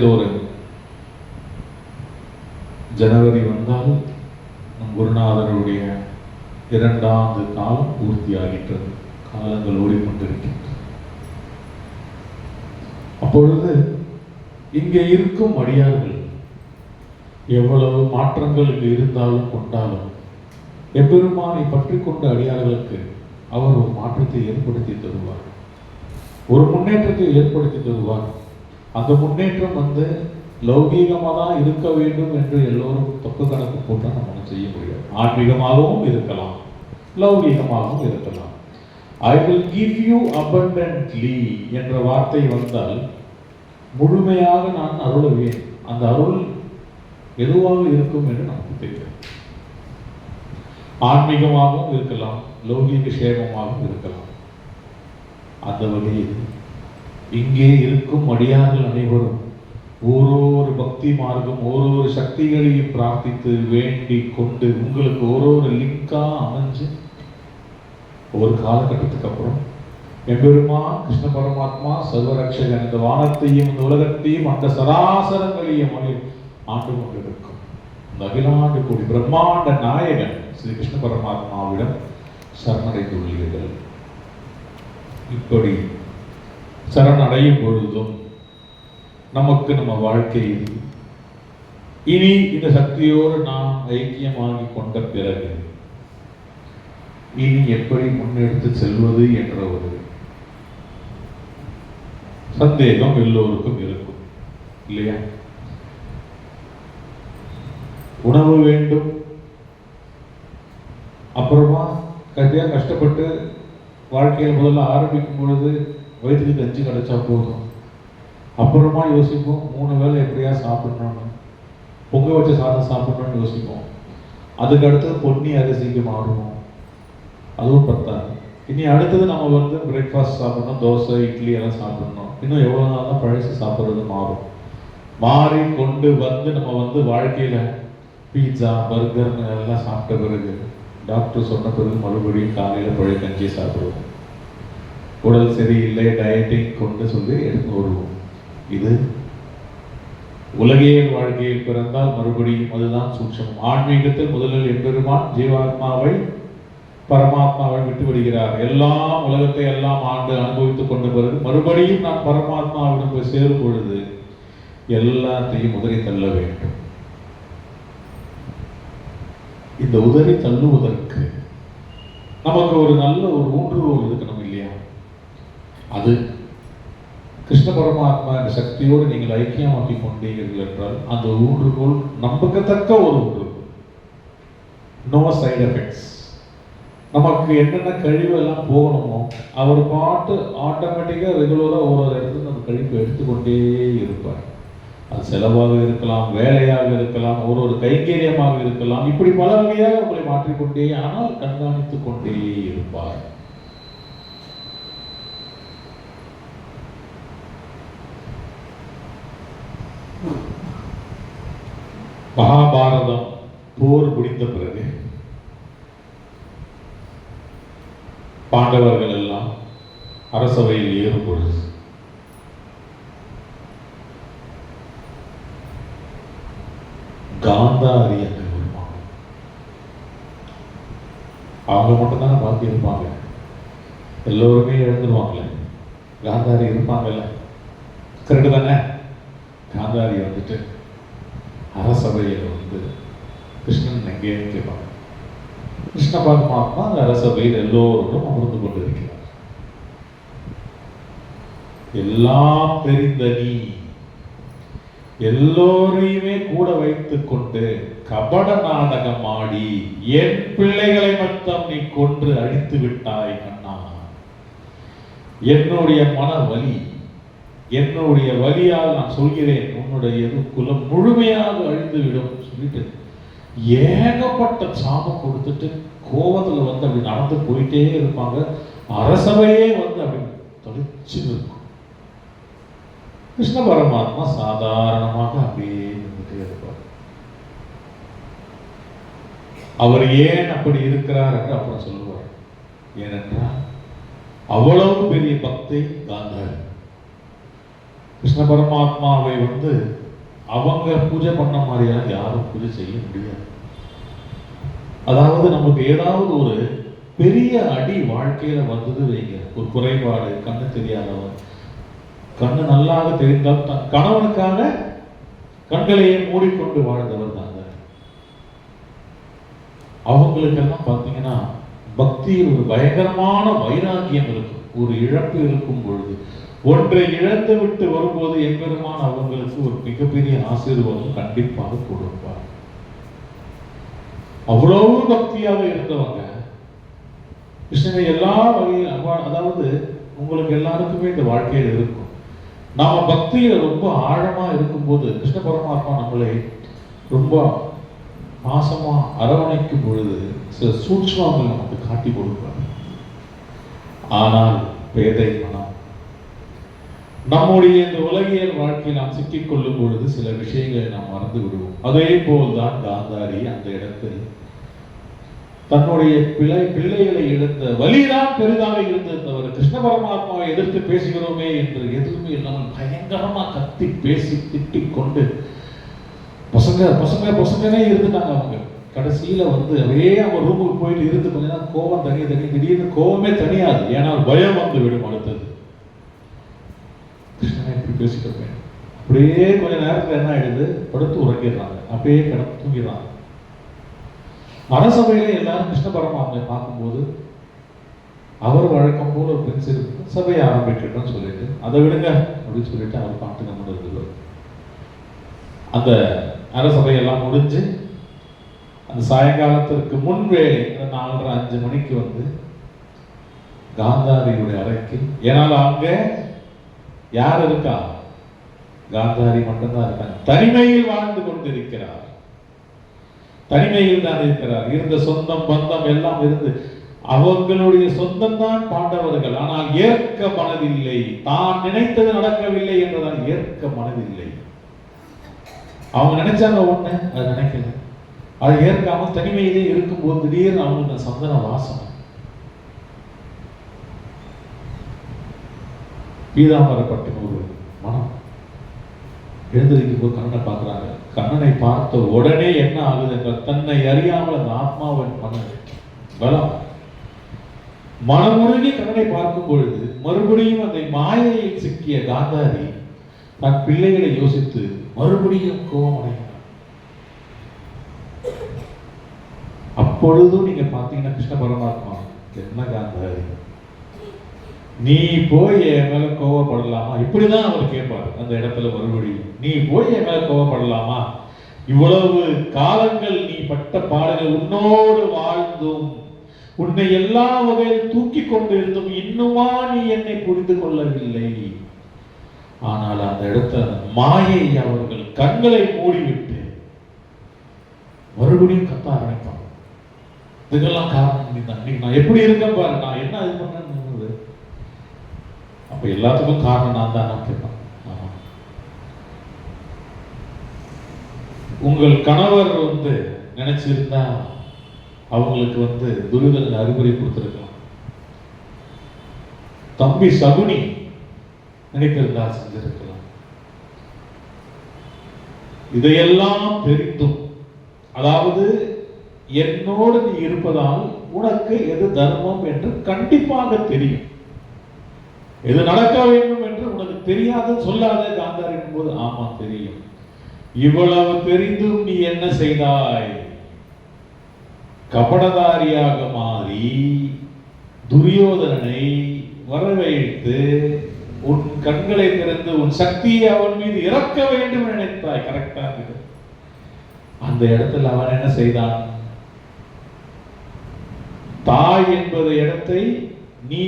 ஆண்டுதோறும் ஜனவரி வந்தால் நம் குருநாதனுடைய 2ஆண்டு காலம் பூர்த்தியாகின்றது. காலங்கள் ஓடிக்கொண்டிருக்கின்றது. அப்பொழுது இங்கே இருக்கும் அடியார்கள் எவ்வளவு மாற்றங்களுக்கு இருந்தாலும் கொண்டாலும் எம்பெருமானை பற்றி கொண்ட அடியார்களுக்கு அவர் ஒரு மாற்றத்தை ஏற்படுத்தி தருவார், ஒரு முன்னேற்றத்தை ஏற்படுத்தி தருவார். அந்த முன்னேற்றம் லௌகீகமாக தான் இருக்க வேண்டும் என்று எல்லோரும் தப்பு கணக்கு போட்டால் நம்ம செய்ய முடியாது. ஆன்மீகமாகவும் இருக்கலாம், லௌகீகமாகவும் இருக்கலாம். I will give you abundantly என்ற வார்த்தை வந்தால் முழுமையாக நான் அருளுவேன். அந்த அருள் எதுவாக இருக்கும் என்று நமக்கு தெரியும். ஆன்மீகமாகவும் இருக்கலாம், லௌகீக சேமமாகவும் இருக்கலாம். அந்த வகையில் இங்கே இருக்கும் அடியார்கள் அனைவரும் ஓரொரு பக்தி மார்க்கம், ஓரொரு சக்திகளையும் பிரார்த்தித்து வேண்டி கொண்டு உங்களுக்கு ஓரொரு லிங்கா அமைஞ்சு ஒரு காலகட்டத்துக்கு அப்புறம் எம்பெருமான் கிருஷ்ண பரமாத்மா சர்வரட்சகன் இந்த வானத்தையும் இந்த உலகத்தையும் அந்த சராசரங்களையும் ஆண்டு கொண்டிருக்கும் இந்த அகிலாண்டு கூடி பிரம்மாண்ட நாயகன் ஸ்ரீ கிருஷ்ண பரமாத்மாவிடம் சரணடைந்துள்ளீர்கள். இப்படி சரணடையும் பொழுதும் நமக்கு நம்ம வாழ்க்கையில் இனி இந்த சக்தியோடு நாம் ஐக்கியமாகி கொண்ட பிறகு இனி எப்படி முன்னெடுத்து செல்வது என்ற ஒரு சந்தேகம் எல்லோருக்கும் இருக்கும் இல்லையா? உணவு வேண்டும், அப்புறமா கஷ்டப்பட்டு வாழ்க்கையில் முதல்ல ஆரம்பிக்கும் பொழுது வயிற்றுக்கு கஞ்சி கிடைச்சா போதும், அப்புறமா யோசிப்போம் 3 வேளை எப்படியா சாப்பிடணும்னு, பொங்க வச்ச சாதம் சாப்பிடணும்னு யோசிப்போம். அதுக்கு அடுத்தது பொன்னி அரிசிக்கு மாறுவோம், அதுவும் பத்தாது. இனி அடுத்தது நம்ம பிரேக்ஃபாஸ்ட் சாப்பிடணும், தோசை இட்லி எல்லாம் சாப்பிடணும். இன்னும் எவ்வளோ நாள் தான் பழசு சாப்பிட்றது மாறும். மாறி கொண்டு நம்ம வாழ்க்கையில் பீட்சா பர்கர்னு எல்லாம் சாப்பிட்ட பிறகு டாக்டர் சொன்ன பிறகு மறுபடியும் காலையில் பழைய கஞ்சி சாப்பிடுவோம். உடல் சரியில்லை டயட்டிங் கொண்டு சொல்லி எடுத்து வருவோம். இது உலகியல் வாழ்க்கையில் பிறந்தால் மறுபடியும் அதுதான் சூட்சம். ஆன்மீகத்தில் முதலில் எம்பெருமான் ஜீவாத்மாவை பரமாத்மாவை விட்டு விடுகிறார். எல்லாம் உலகத்தை எல்லாம் ஆண்டு அனுபவித்துக் கொண்ட பிறகு மறுபடியும் நான் பரமாத்மாவிடம் போய் சேரும் பொழுது எல்லாத்தையும் உதறி தள்ள வேண்டும். இந்த உதறி தள்ளுவதற்கு நமக்கு ஒரு நல்ல ஒரு ஊன்றுகோல் இருக்கணும் இல்லையா? அது கிருஷ்ண பரமாத்மா என்ற சக்தியோடு நீங்கள் ஐக்கியமாக்கி கொண்டீர்கள் என்றால் அந்த ஊன்றுகோல் நம்பக்கத்தக்க ஒரு ஊன்றுகோல். No side effects. நமக்கு என்னென்ன கழிவு எல்லாம் போகணுமோ அவர் பாட்டு ஆட்டோமேட்டிக்காக ரெகுலராக ஒரு இடத்துல அந்த கழிவு எடுத்துக்கொண்டே இருப்பார். அது செலவாக இருக்கலாம், வேலையாக இருக்கலாம், ஒரு கைங்கரியமாக இருக்கலாம். இப்படி பல வகையாக உங்களை மாற்றிக்கொண்டே ஆனால் கண்காணித்துக் கொண்டே இருப்பார். மகாபாரதம் போர் முடிந்த பிறகு பாண்டவர்கள் எல்லாம் அரசவையில் ஏறும் பொழுது காந்தாரி அங்கு வருவாங்க. அவங்க மட்டும்தானே பாக்கி இருப்பாங்க, எல்லோருமே எழுந்துருவாங்களே. காந்தாரி இருப்பாங்கல்ல, கரெக்டு தானே? காந்தாரி அரசவையில் கிருஷ்ணன் எங்கேன்னு கேட்பாங்க. கிருஷ்ண பரமாத்மா அந்த அரசவையில் எல்லோரும் அமர்ந்து கொண்டிருக்கிறார். எல்லாம் தெரிந்த நீ எல்லோரையுமே கூட வைத்துக் கொண்டு கபட நாடகம் ஆடி என் பிள்ளைகளை மட்டும் நீ கொன்று அழித்து விட்டாய் கண்ணா. என்னுடைய மன வலி, என்னுடைய வலியால் நான் சொல்கிறேன், உன்னுடைய குலம் முழுமையாக அழிந்துவிடும் சொல்லிட்டு ஏகப்பட்ட சாபம் கொடுத்துட்டு கோவத்தில் அப்படி நடந்து போயிட்டே இருப்பாங்க. அரசவையே அப்படி தொலைச்சு இருக்கும். கிருஷ்ண பரமாத்மா சாதாரணமாக அப்படியே நின்றுட்டே இருப்பார். அவர் ஏன் அப்படி இருக்கிறார் என்று அப்புறம் சொல்லுவார். ஏனென்றால் அவ்வளவு பெரிய பக்தி காந்தாரி. கிருஷ்ண பரமாத்மாவை அவங்க பூஜை பண்ண மாதிரியான யாரும் பூஜை செய்ய முடியாது. அதாவது நமக்கு ஏதாவது ஒரு பெரிய அடி வாழ்க்கையில வந்தது வைங்க, ஒரு குறைபாடு, கண்ணு தெரியாதவன், கண்ணு நல்லாக தெரிந்தால் தன் கணவனுக்காக கண்களையே மூடிக்கொண்டு வாழ்ந்தவர் தாங்க. அவங்களுக்கெல்லாம் பார்த்தீங்கன்னா பக்தியில் ஒரு பயங்கரமான வைராக்கியம் இருக்கும். ஒரு இழப்பு இருக்கும் பொழுது, ஒன்றை இழந்து விட்டு வரும்போது எம்பெருமான் அவங்களுக்கு ஒரு மிகப்பெரிய ஆசீர்வாதம் கண்டிப்பாக கொடுப்பார். அவ்வளவு பக்தியாக இருந்தவங்க கிருஷ்ணனை எல்லா வகையில், அதாவது உங்களுக்கு எல்லாருக்குமே இந்த வாழ்க்கையில் இருக்கும். நாம பக்தியில ரொம்ப ஆழமா இருக்கும்போது கிருஷ்ண பரமாத்மா நம்மளை ரொம்ப பாசமா அரவணைக்கும் பொழுது சில சூட்சமங்கள் நமக்கு காட்டி கொடுப்பார். ஆனால் பேதை மனம் நம்முடைய இந்த உலகியல் வாழ்க்கையில் நாம் சிக்கிக் கொள்ளும் பொழுது சில விஷயங்களை நாம் மறந்து விடுவோம். அதே போல்தான் காந்தாரி அந்த இடத்தில் தன்னுடைய பிள்ளைகளை இழந்த வலிதான் பெரிதாக இருந்தது தவிர கிருஷ்ண பரமாத்மாவை எதிர்த்து பேசுகிறோமே என்று எதுவுமே இல்லாமல் பயங்கரமா கத்தி பேசி திட்டிக் கொண்டு பசங்க பசங்க பசங்கனே இருந்துட்டாங்க. அவங்க கடைசியில அப்படியே அவங்க ரூமுக்கு போயிட்டு இருந்து கொஞ்ச நேரம் கோபம் தனிய திடீர்னு கோபமே தனியாது. ஏன்னா பயம் வந்து விடும். அடுத்தது கிருஷ்ணனை எப்படி பேசிட்டு அப்படியே கொஞ்ச நேரத்துல என்ன ஆயிடுது, படுத்து உறங்கிடுறாங்க, அப்படியே கிடந்து தூங்கிடுறாங்க. அரசபையில எல்லாரும் கிருஷ்ண பரமாத்மாவை பார்க்கும்போது அவர் வழக்கம் போல ஒரு பெண் சிறுப்பு சபையை ஆரம்பிக்கட்டும்னு சொல்லிட்டு அதை விடுங்க அப்படின்னு சொல்லிட்டு அவர் பாட்டு நம்ம இருக்கிறார். அந்த அரசபையெல்லாம் முடிஞ்சு அந்த சாயங்காலத்திற்கு முன்வேளை 4:30-5 மணிக்கு காந்தாரியுடைய அறைக்கு, ஏனால் அங்க யார் இருக்கா, காந்தாரி மட்டும்தான் இருக்காங்க. தனிமையில் வாழ்ந்து கொண்டிருக்கிறார், தனிமையில் தான் இருக்கிறார். இருந்த சொந்தம் பந்தம் எல்லாம் இருந்து அவர்களுடைய சொந்தம் தான் பாண்டவர்கள். ஆனால் ஏற்க மனதில்லை, தான் நினைத்தது நடக்கவில்லை என்றுதான் ஏற்க மனதில்லை. அவங்க நினைச்சாங்க ஒண்ணு, அது நினைக்கல. அதை ஏற்காம தனிமையிலே இருக்கும்போது திடீர்னு அவங்களுக்கு சந்தன வாசனை. பீதாம்பரப்பட்ட ஒரு மனம். எழுந்திருக்கும் போது கண்ணனை பார்க்கிறாங்க. கண்ணனை பார்த்த உடனே என்ன ஆகுது என்றால் தன்னை அறியாமல் அந்த ஆத்மாவின் பலம் மனமுருகி கண்ணனை பார்க்கும் பொழுது மறுபடியும் அந்த மாயையில் சிக்கிய காந்தாரி தன் பிள்ளைகளை யோசித்து மறுபடியும் கோபமடைகிறார். அப்பொழுதும் நீங்க பார்த்தீங்கன்னா கிருஷ்ண பரமாத்மா, என்ன காந்தாரி நீ போய் என் மேல கோவப்படலாமா, இப்படிதான் அவர் கேட்பார். அந்த இடத்துல மறுபடியும் நீ போய் என் மேல கோவப்படலாமா, இவ்வளவு காலங்கள் நீ பட்ட பாடுகள், உன்னோடு வாழ்ந்தும் உன்னை எல்லா வகையில் தூக்கி கொண்டு இருந்தும் இன்னுமா நீ என்னை புரிந்து கொள்ளவில்லை. ஆனால் அந்த இடத்துல மாயை அவர்கள் கண்களை மூடிவிட்டு மறுபடியும் கத்த ஆரம்பிப்பாங்க. இதுக்கெல்லாம் காரணம் நான் எப்படி இருக்கேன் பாரு, நான் என்ன இது பண்ண, அப்ப எல்லாத்துக்கும் காரணம் நான் தான். நான் கேட்பேன், உங்கள் கணவர் நினைச்சிருந்தா அவங்களுக்கு துரியோதனன் அறிவுரை கொடுத்திருக்கலாம். தம்பி சகுனி நினைத்திருந்தா செஞ்சிருக்கலாம். இதையெல்லாம் தெரிந்தும், அதாவது என்னோடு நீ இருப்பதால் உனக்கு எது தர்மம் என்று கண்டிப்பாக தெரியும், எது நடக்க வேண்டும் என்று உனக்கு தெரியாது சொல்லாத காந்தாரி போது, ஆமா தெரியும். இவ்வளவு தெரிந்தும் நீ என்ன செய்தாய், கபடதாரியாக மாறி துரியோதனனை வரவழைத்து உன் கண்களை திறந்து உன் சக்தியை அவன் மீது இறக்க வேண்டும் நினைத்தாய். கரெக்டா இருக்கு. அந்த இடத்துல அவன் என்ன செய்தான், தாய் என்பது இடத்தை நீ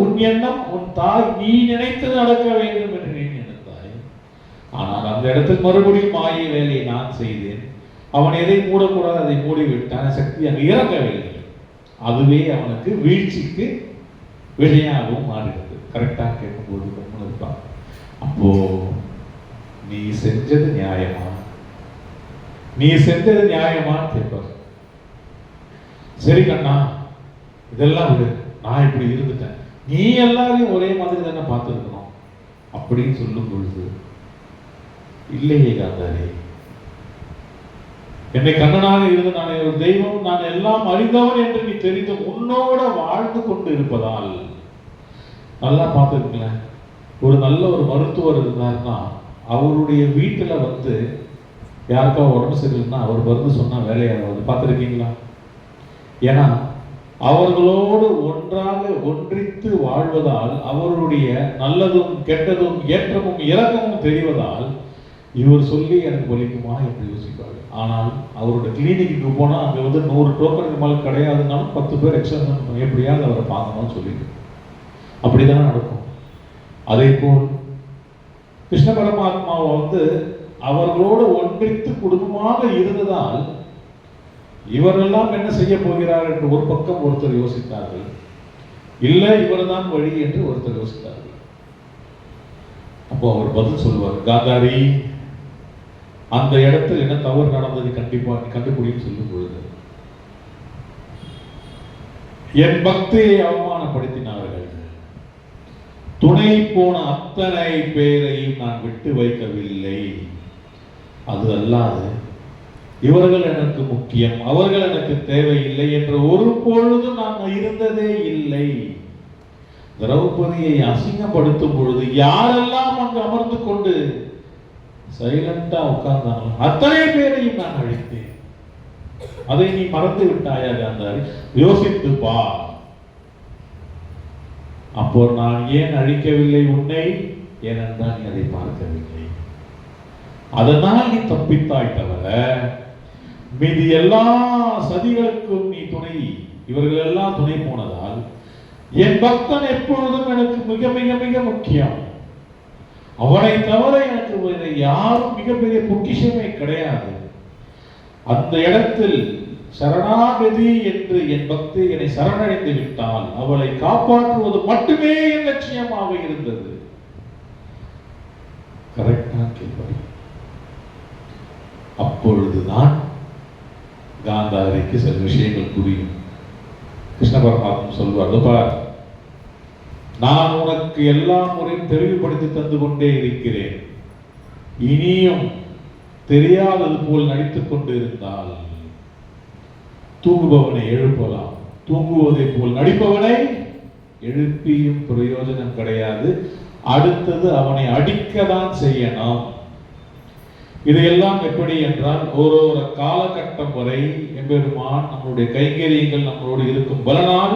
உன் எண்ணம், உன் தாய் நீ நினைத்தது நடக்க வேண்டும் என்று நீ நினைத்தாய். ஆனால் அந்த இடத்தில் மறுபடியும் மாயை வேலையை நான் செய்தேன். அவன் எதை மூடக்கூடாது அதை மூடிவிட்டான். சக்தி அங்கு இறக்கவில்லை. அதுவே அவனுக்கு வீழ்ச்சிக்கு விடையாகவும் மாறுகிறது. கரெக்டா கேட்கும்போது இருப்பான். அப்போ நீ செஞ்சது நியாயமா, நீ செஞ்சது நியாயமான்னு கேட்பார். சரி கண்ணா, இதெல்லாம் விடு, நான் இப்படி இருந்துட்டேன், நீ எல்லாரையும் ஒரே மாதிரி தானே பார்த்துருக்கணும், அப்படின்னு சொல்லும் பொழுது, இல்லையே காந்தாரி, என்னை கண்ணனாக இருந்து நான் ஒரு தெய்வம், நான் எல்லாம் அறிந்தவன் என்று நீ தெரிந்து உன்னோட வாழ்ந்து கொண்டு இருப்பதால். நல்லா பார்த்துருக்கேன், ஒரு நல்ல ஒரு மருத்துவர் இருந்தார்னா அவருடைய வீட்டில் வந்து யாருக்கா உடம்பு சரியில்லைன்னா அவர் மருந்து சொன்னால் வேலையாகாது. பார்த்துருக்கீங்களா? ஏன்னா அவர்களோடு ஒன்றாக ஒன்றித்து வாழ்வதால் அவருடைய நல்லதும் கெட்டதும் ஏற்றமும் இறக்கமும் தெரிவதால் இவர் சொல்லி எனக்கு வலிக்குமா என்று யோசிப்பார். ஆனால் அவரோட கிளினிக்கு போனால் அங்கே வந்து 100 டோக்கனுக்கு மேலே கிடையாதுனாலும் 10 பேர் எக்ஸ்ட்ரா எப்படியாவது அவரை பார்க்கணும்னு சொல்லிட்டு அப்படிதானே நடக்கும். அதே போல் கிருஷ்ண பரமாத்மாவை வந்து அவர்களோடு ஒன்றித்து குடும்பமாக இருந்ததால் இவரெல்லாம் என்ன செய்ய போகிறார் என்று ஒரு பக்கம் ஒருத்தர் யோசித்தார்கள். இல்லை, இவர்தான் வழி என்று ஒருத்தர் யோசித்தார்கள். அப்போ அவர் பதில் சொல்லுவார், காந்தாரி, அந்த இடத்தில் என்ன தவறு நடந்தது கண்டிப்பா கண்டுபிடின்னு சொல்லும் பொழுது, என் பக்தியை அவமானப்படுத்தினார்கள், துணை போன அத்தனை பேரையும் நான் விட்டு வைக்கவில்லை, அது அல்லாது இவர்கள் எனக்கு முக்கியம், அவர்கள் எனக்கு தேவையில்லை என்று ஒரு பொழுதும் நான் இருந்ததே இல்லை. திரௌபதியை அசிங்கப்படுத்தும் பொழுது யாரெல்லாம் அங்கு அமர்ந்து கொண்டு சைலண்டா உட்கார்ந்தாங்களோ அத்தனை பேரையும் நான் அழைத்தேன். அதை நீ மறந்து விட்டாயா காந்தாரி? யோசித்து பார். அப்போ நான் ஏன் அழிக்கவில்லை உன்னை? ஏனென்றால் நீ அதை பார்க்கவில்லை, அதனால் நீ தப்பித்தாய் தவிர மீதி எல்லா சதிகளுக்கும் நீ துணை, இவர்கள் எல்லாம் துணை போனதால் என் பக்தன் எப்பொழுதும் எனக்கு மிக மிக மிக முக்கியம். அவனை தவிர எனக்கு வேறு யாரும் மிகப்பெரிய பொக்கிஷமே கிடையாது. அந்த இடத்தில் சரணாகதி என்று என் பக்தி என்னை சரணடைந்து விட்டால் அவளை காப்பாற்றுவது மட்டுமே என் லட்சியமாக இருந்தது. கரெக்டா கேள்வி. அப்பொழுதுதான் காந்தாரிக்கு சில விஷயங்கள் புரியும். கிருஷ்ண பரமாத்மா சொல்வார், நான் உனக்கு எல்லா முறையும் தெளிவுபடுத்தி தந்து கொண்டே இருக்கிறேன், இனியும் தெரியாதது போல் நடித்துக் கொண்டு இருந்தால் தூங்குபவனை எழுப்பலாம், தூங்குவதை போல் நடிப்பவனை எழுப்பியும் பிரயோஜனம் கிடையாது, அடுத்தது அவனை அடிக்கதான் செய்யணும். இதையெல்லாம் எப்படி என்றால் ஒரு காலகட்டம் வரை எம்பெருமான் நம்முடைய கைங்கரியங்கள் நம்மளோடு இருக்கும் பலனால்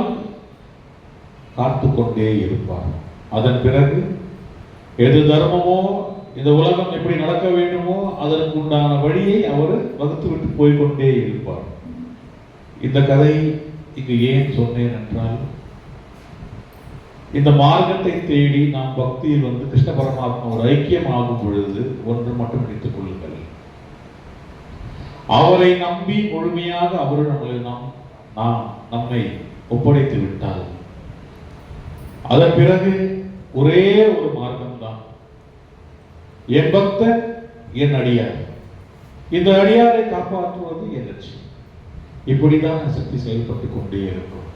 காத்து கொண்டே இருப்பார். அதன் பிறகு எது தர்மமோ, இந்த உலகம் எப்படி நடக்க வேண்டுமோ அதற்கு உண்டான வழியை அவர் வகுத்து விட்டு போய்கொண்டே இருப்பார். இந்த கதை இங்கு ஏன் சொன்னேன் என்றால், இந்த மார்க்கத்தை தேடி நாம் பக்தியில் வந்து கிருஷ்ண பரமாத்மா ஒரு ஐக்கியம் ஆகும் பொழுது ஒன்று மட்டும் நினைத்துக் கொள்ளுங்கள், அவரை நம்பி முழுமையாக அவர் நம்மை ஒப்படைத்து விட்டால் அதன் பிறகு ஒரே ஒரு மார்க்கம் தான், என் பக்தன் என் அடியார், இந்த அடியாரை காப்பாற்றுவது என் லட்சியம். இப்படிதான் சக்தி செயல்பட்டு கொண்டே இருக்கும்.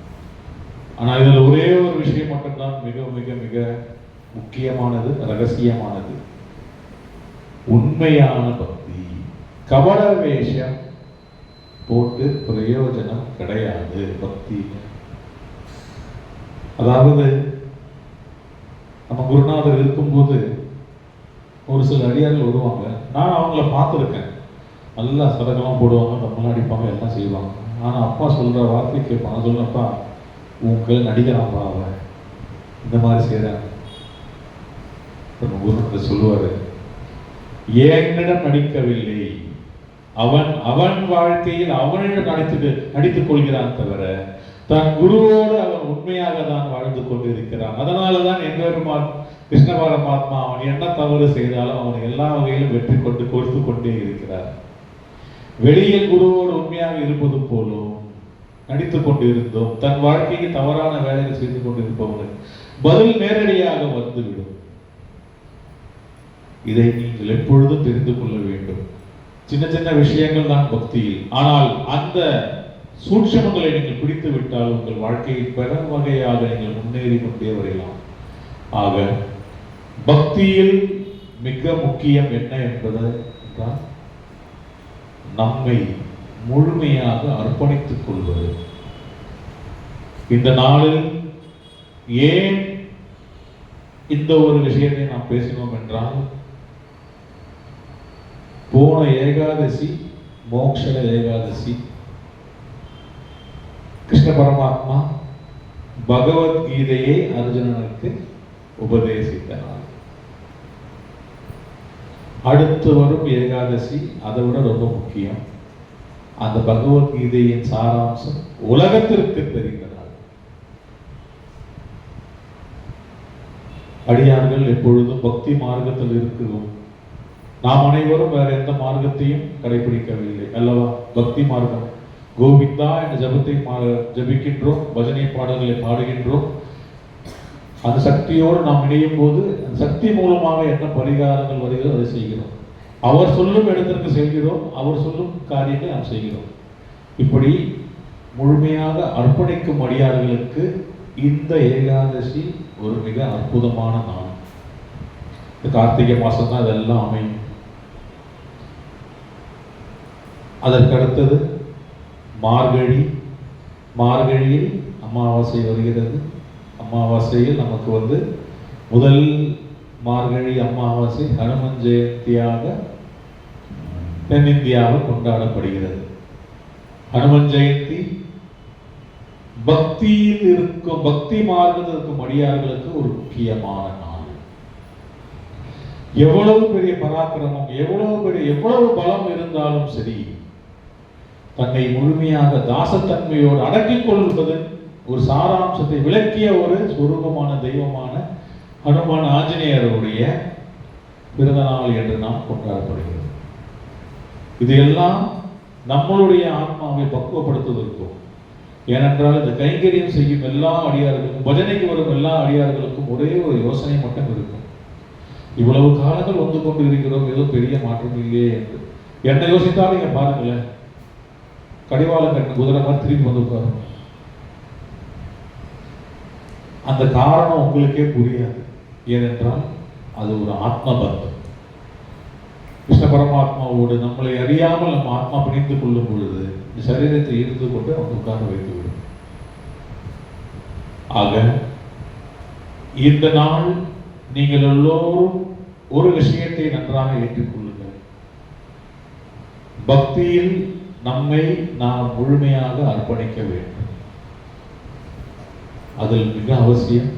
ஆனால் இதில் ஒரே ஒரு விஷயம் மட்டும்தான் மிக மிக மிக முக்கியமானது, ரகசியமானது. உண்மையான பக்தி, கபட வேஷம் போட்டு பிரயோஜனம் கிடையாது பக்தி. அதாவது நம்ம குருநாதர் இருக்கும்போது ஒரு சில அடியார்கள் வருவாங்க, நான் அவங்கள பார்த்துருக்கேன், நல்லா சதகெல்லாம் போடுவாங்க, நம்மளாம் அடிப்பாங்க, எல்லாம் செய்வாங்க. ஆனால் அப்பா சொல்கிற வார்த்தை கேட்பாங்க, சொல்லப்பா உங்கள் நடிகராப்பா அவன் இந்த மாதிரி செய்கிறாங்க. குருநாதர் சொல்லுவார், என்னிடம் நடிக்கவில்லை, அவன் வாழ்க்கையில் அவனிடம் நடித்துக் கொள்கிறான் தவிர தன் குருவோடு அவன் உண்மையாக தான் வாழ்ந்து கொண்டிருக்கிறான். அதனாலதான் எம்பெருமான் கிருஷ்ண பரமாத்மா அவன் என்ன தவறு செய்தாலும் அவன் எல்லா வகையிலும் வெற்றி கொண்டு கொடுத்து கொண்டே இருக்கிறார். வெளியில் குருவோடு உண்மையாக இருப்பது போலும் நடித்துக் கொண்டு இருந்தோம், தன் வாழ்க்கைக்கு தவறான வேலைகள் செய்து கொண்டிருப்பவர்கள் பதில் நேரடியாக வந்துவிடும். இதை நீங்கள் எப்பொழுதும் தெரிந்து கொள்ள வேண்டும். சின்ன சின்ன விஷயங்கள் தான் பக்தியில், ஆனால் அந்த சூட்சமங்களை நீங்கள் பிடித்து விட்டால் உங்கள் வாழ்க்கையில் பெற வகையாக நீங்கள் முன்னேறி கொண்டே வரலாம். ஆக பக்தியில் மிக முக்கியம் என்ன என்பது என்றால் நம்மை முழுமையாக அர்ப்பணித்துக் கொள்வது. இந்த நாளில் ஏன் இந்த ஒரு விஷயத்தை நாம் பேசினோம் என்றால், போன ஏகாதசி மோக்ஷ ஏகாதசி கிருஷ்ண பரமாத்மா பகவத்கீதையை அர்ஜுனனுக்கு உபதேசித்த நாள். அடுத்து வரும் ஏகாதசி அதை விட ரொம்ப முக்கியம். அந்த பகவத்கீதையின் சாராம்சம் உலகத்திற்கு தெரிந்த நாள். அடியார்கள் எப்பொழுதும் பக்தி மார்க்கத்தில் இருக்கிறோம். நாம் அனைவரும் வேற எந்த மார்க்கத்தையும் கடைபிடிக்கவில்லை அல்லவா? பக்தி மார்க்கம், கோவிந்தா என்ற ஜபத்தை ஜபிக்கின்றோம், பஜனை பாடல்களை பாடுகின்றோம். அந்த சக்தியோடு நாம் இணையும் போது அந்த சக்தி மூலமாக என்ன பரிகாரங்கள் வருகிறதோ அதை செய்கிறோம். அவர் சொல்லும் இடத்திற்கு செல்கிறோம், அவர் சொல்லும் காரியத்தை நாம் செய்கிறோம். இப்படி முழுமையாக அர்ப்பணிக்கும் அடியார்களுக்கு இந்த ஏகாதசி ஒரு மிக அற்புதமான நாள். இந்த கார்த்திகை மாசம் தான் இதெல்லாம் அமையும். அதற்கு அடுத்தது மார்கழி. மார்கழியில் அமாவாசை வருகிறது. அமாவாசையில் நமக்கு முதல் மார்கழி அமாவாசை ஹனுமன் ஜெயந்தியாக தென்னிந்தியாவில் கொண்டாடப்படுகிறது. ஹனுமன் ஜெயந்தி பக்தியில் இருக்கும், பக்தி மார்க்கத்தில் இருக்கும் அடியார்களுக்கு ஒரு முக்கியமான நாள். எவ்வளவு பெரிய பராக்கிரமம், எவ்வளவு பலம் இருந்தாலும் சரி, தன்னை முழுமையாக தாசத்தன்மையோடு அடக்கிக் கொள்வது ஒரு சாராம்சத்தை விளக்கிய ஒரு சொரூபமான தெய்வமான ஹனுமான் ஆஞ்சநேயருடைய பிறந்த நாள் என்று நாம் கொண்டாடப்படுகிறது. இது எல்லாம் நம்மளுடைய ஆத்மாவை பக்குவப்படுத்துவதற்கும், ஏனென்றால் இந்த கைங்கரியம் செய்யும் எல்லா அடியார்களுக்கும், பஜனைக்கு வரும் எல்லா அடியார்களுக்கும் ஒரே ஒரு யோசனை மட்டும் இருக்கும். இவ்வளவு காலங்கள் வந்து கொண்டு இருக்கிறோம், ஏதோ பெரிய மாற்றம் இல்லையே என்று. என்ன யோசித்தாலும் இங்க பாருங்களேன், கடிவாளம் கட்டு குதிரை மாதிரி திரும்பி வந்து உட்காரும். அந்த காரணம் உங்களுக்கே புரியாது. ஏனென்றால் அது ஒரு ஆத்ம பந்தம். கிருஷ்ண பரமாத்மாவோடு நம்மளை அறியாமல் நம்ம ஆத்மா பிணைத்துக் கொள்ளும் பொழுது இந்த சரீரத்தை ஈர்த்து கொண்டு அவங்க உட்கார வைத்துவிடும். ஆக இந்த நாள் நீங்கள் எல்லோரும் ஒரு விஷயத்தை நன்றாக ஏற்றுக்கொள்ளுங்கள். பக்தியில் நம்மை நாம் முழுமையாக அர்ப்பணிக்க வேண்டும். அதில் மிக அவசியம்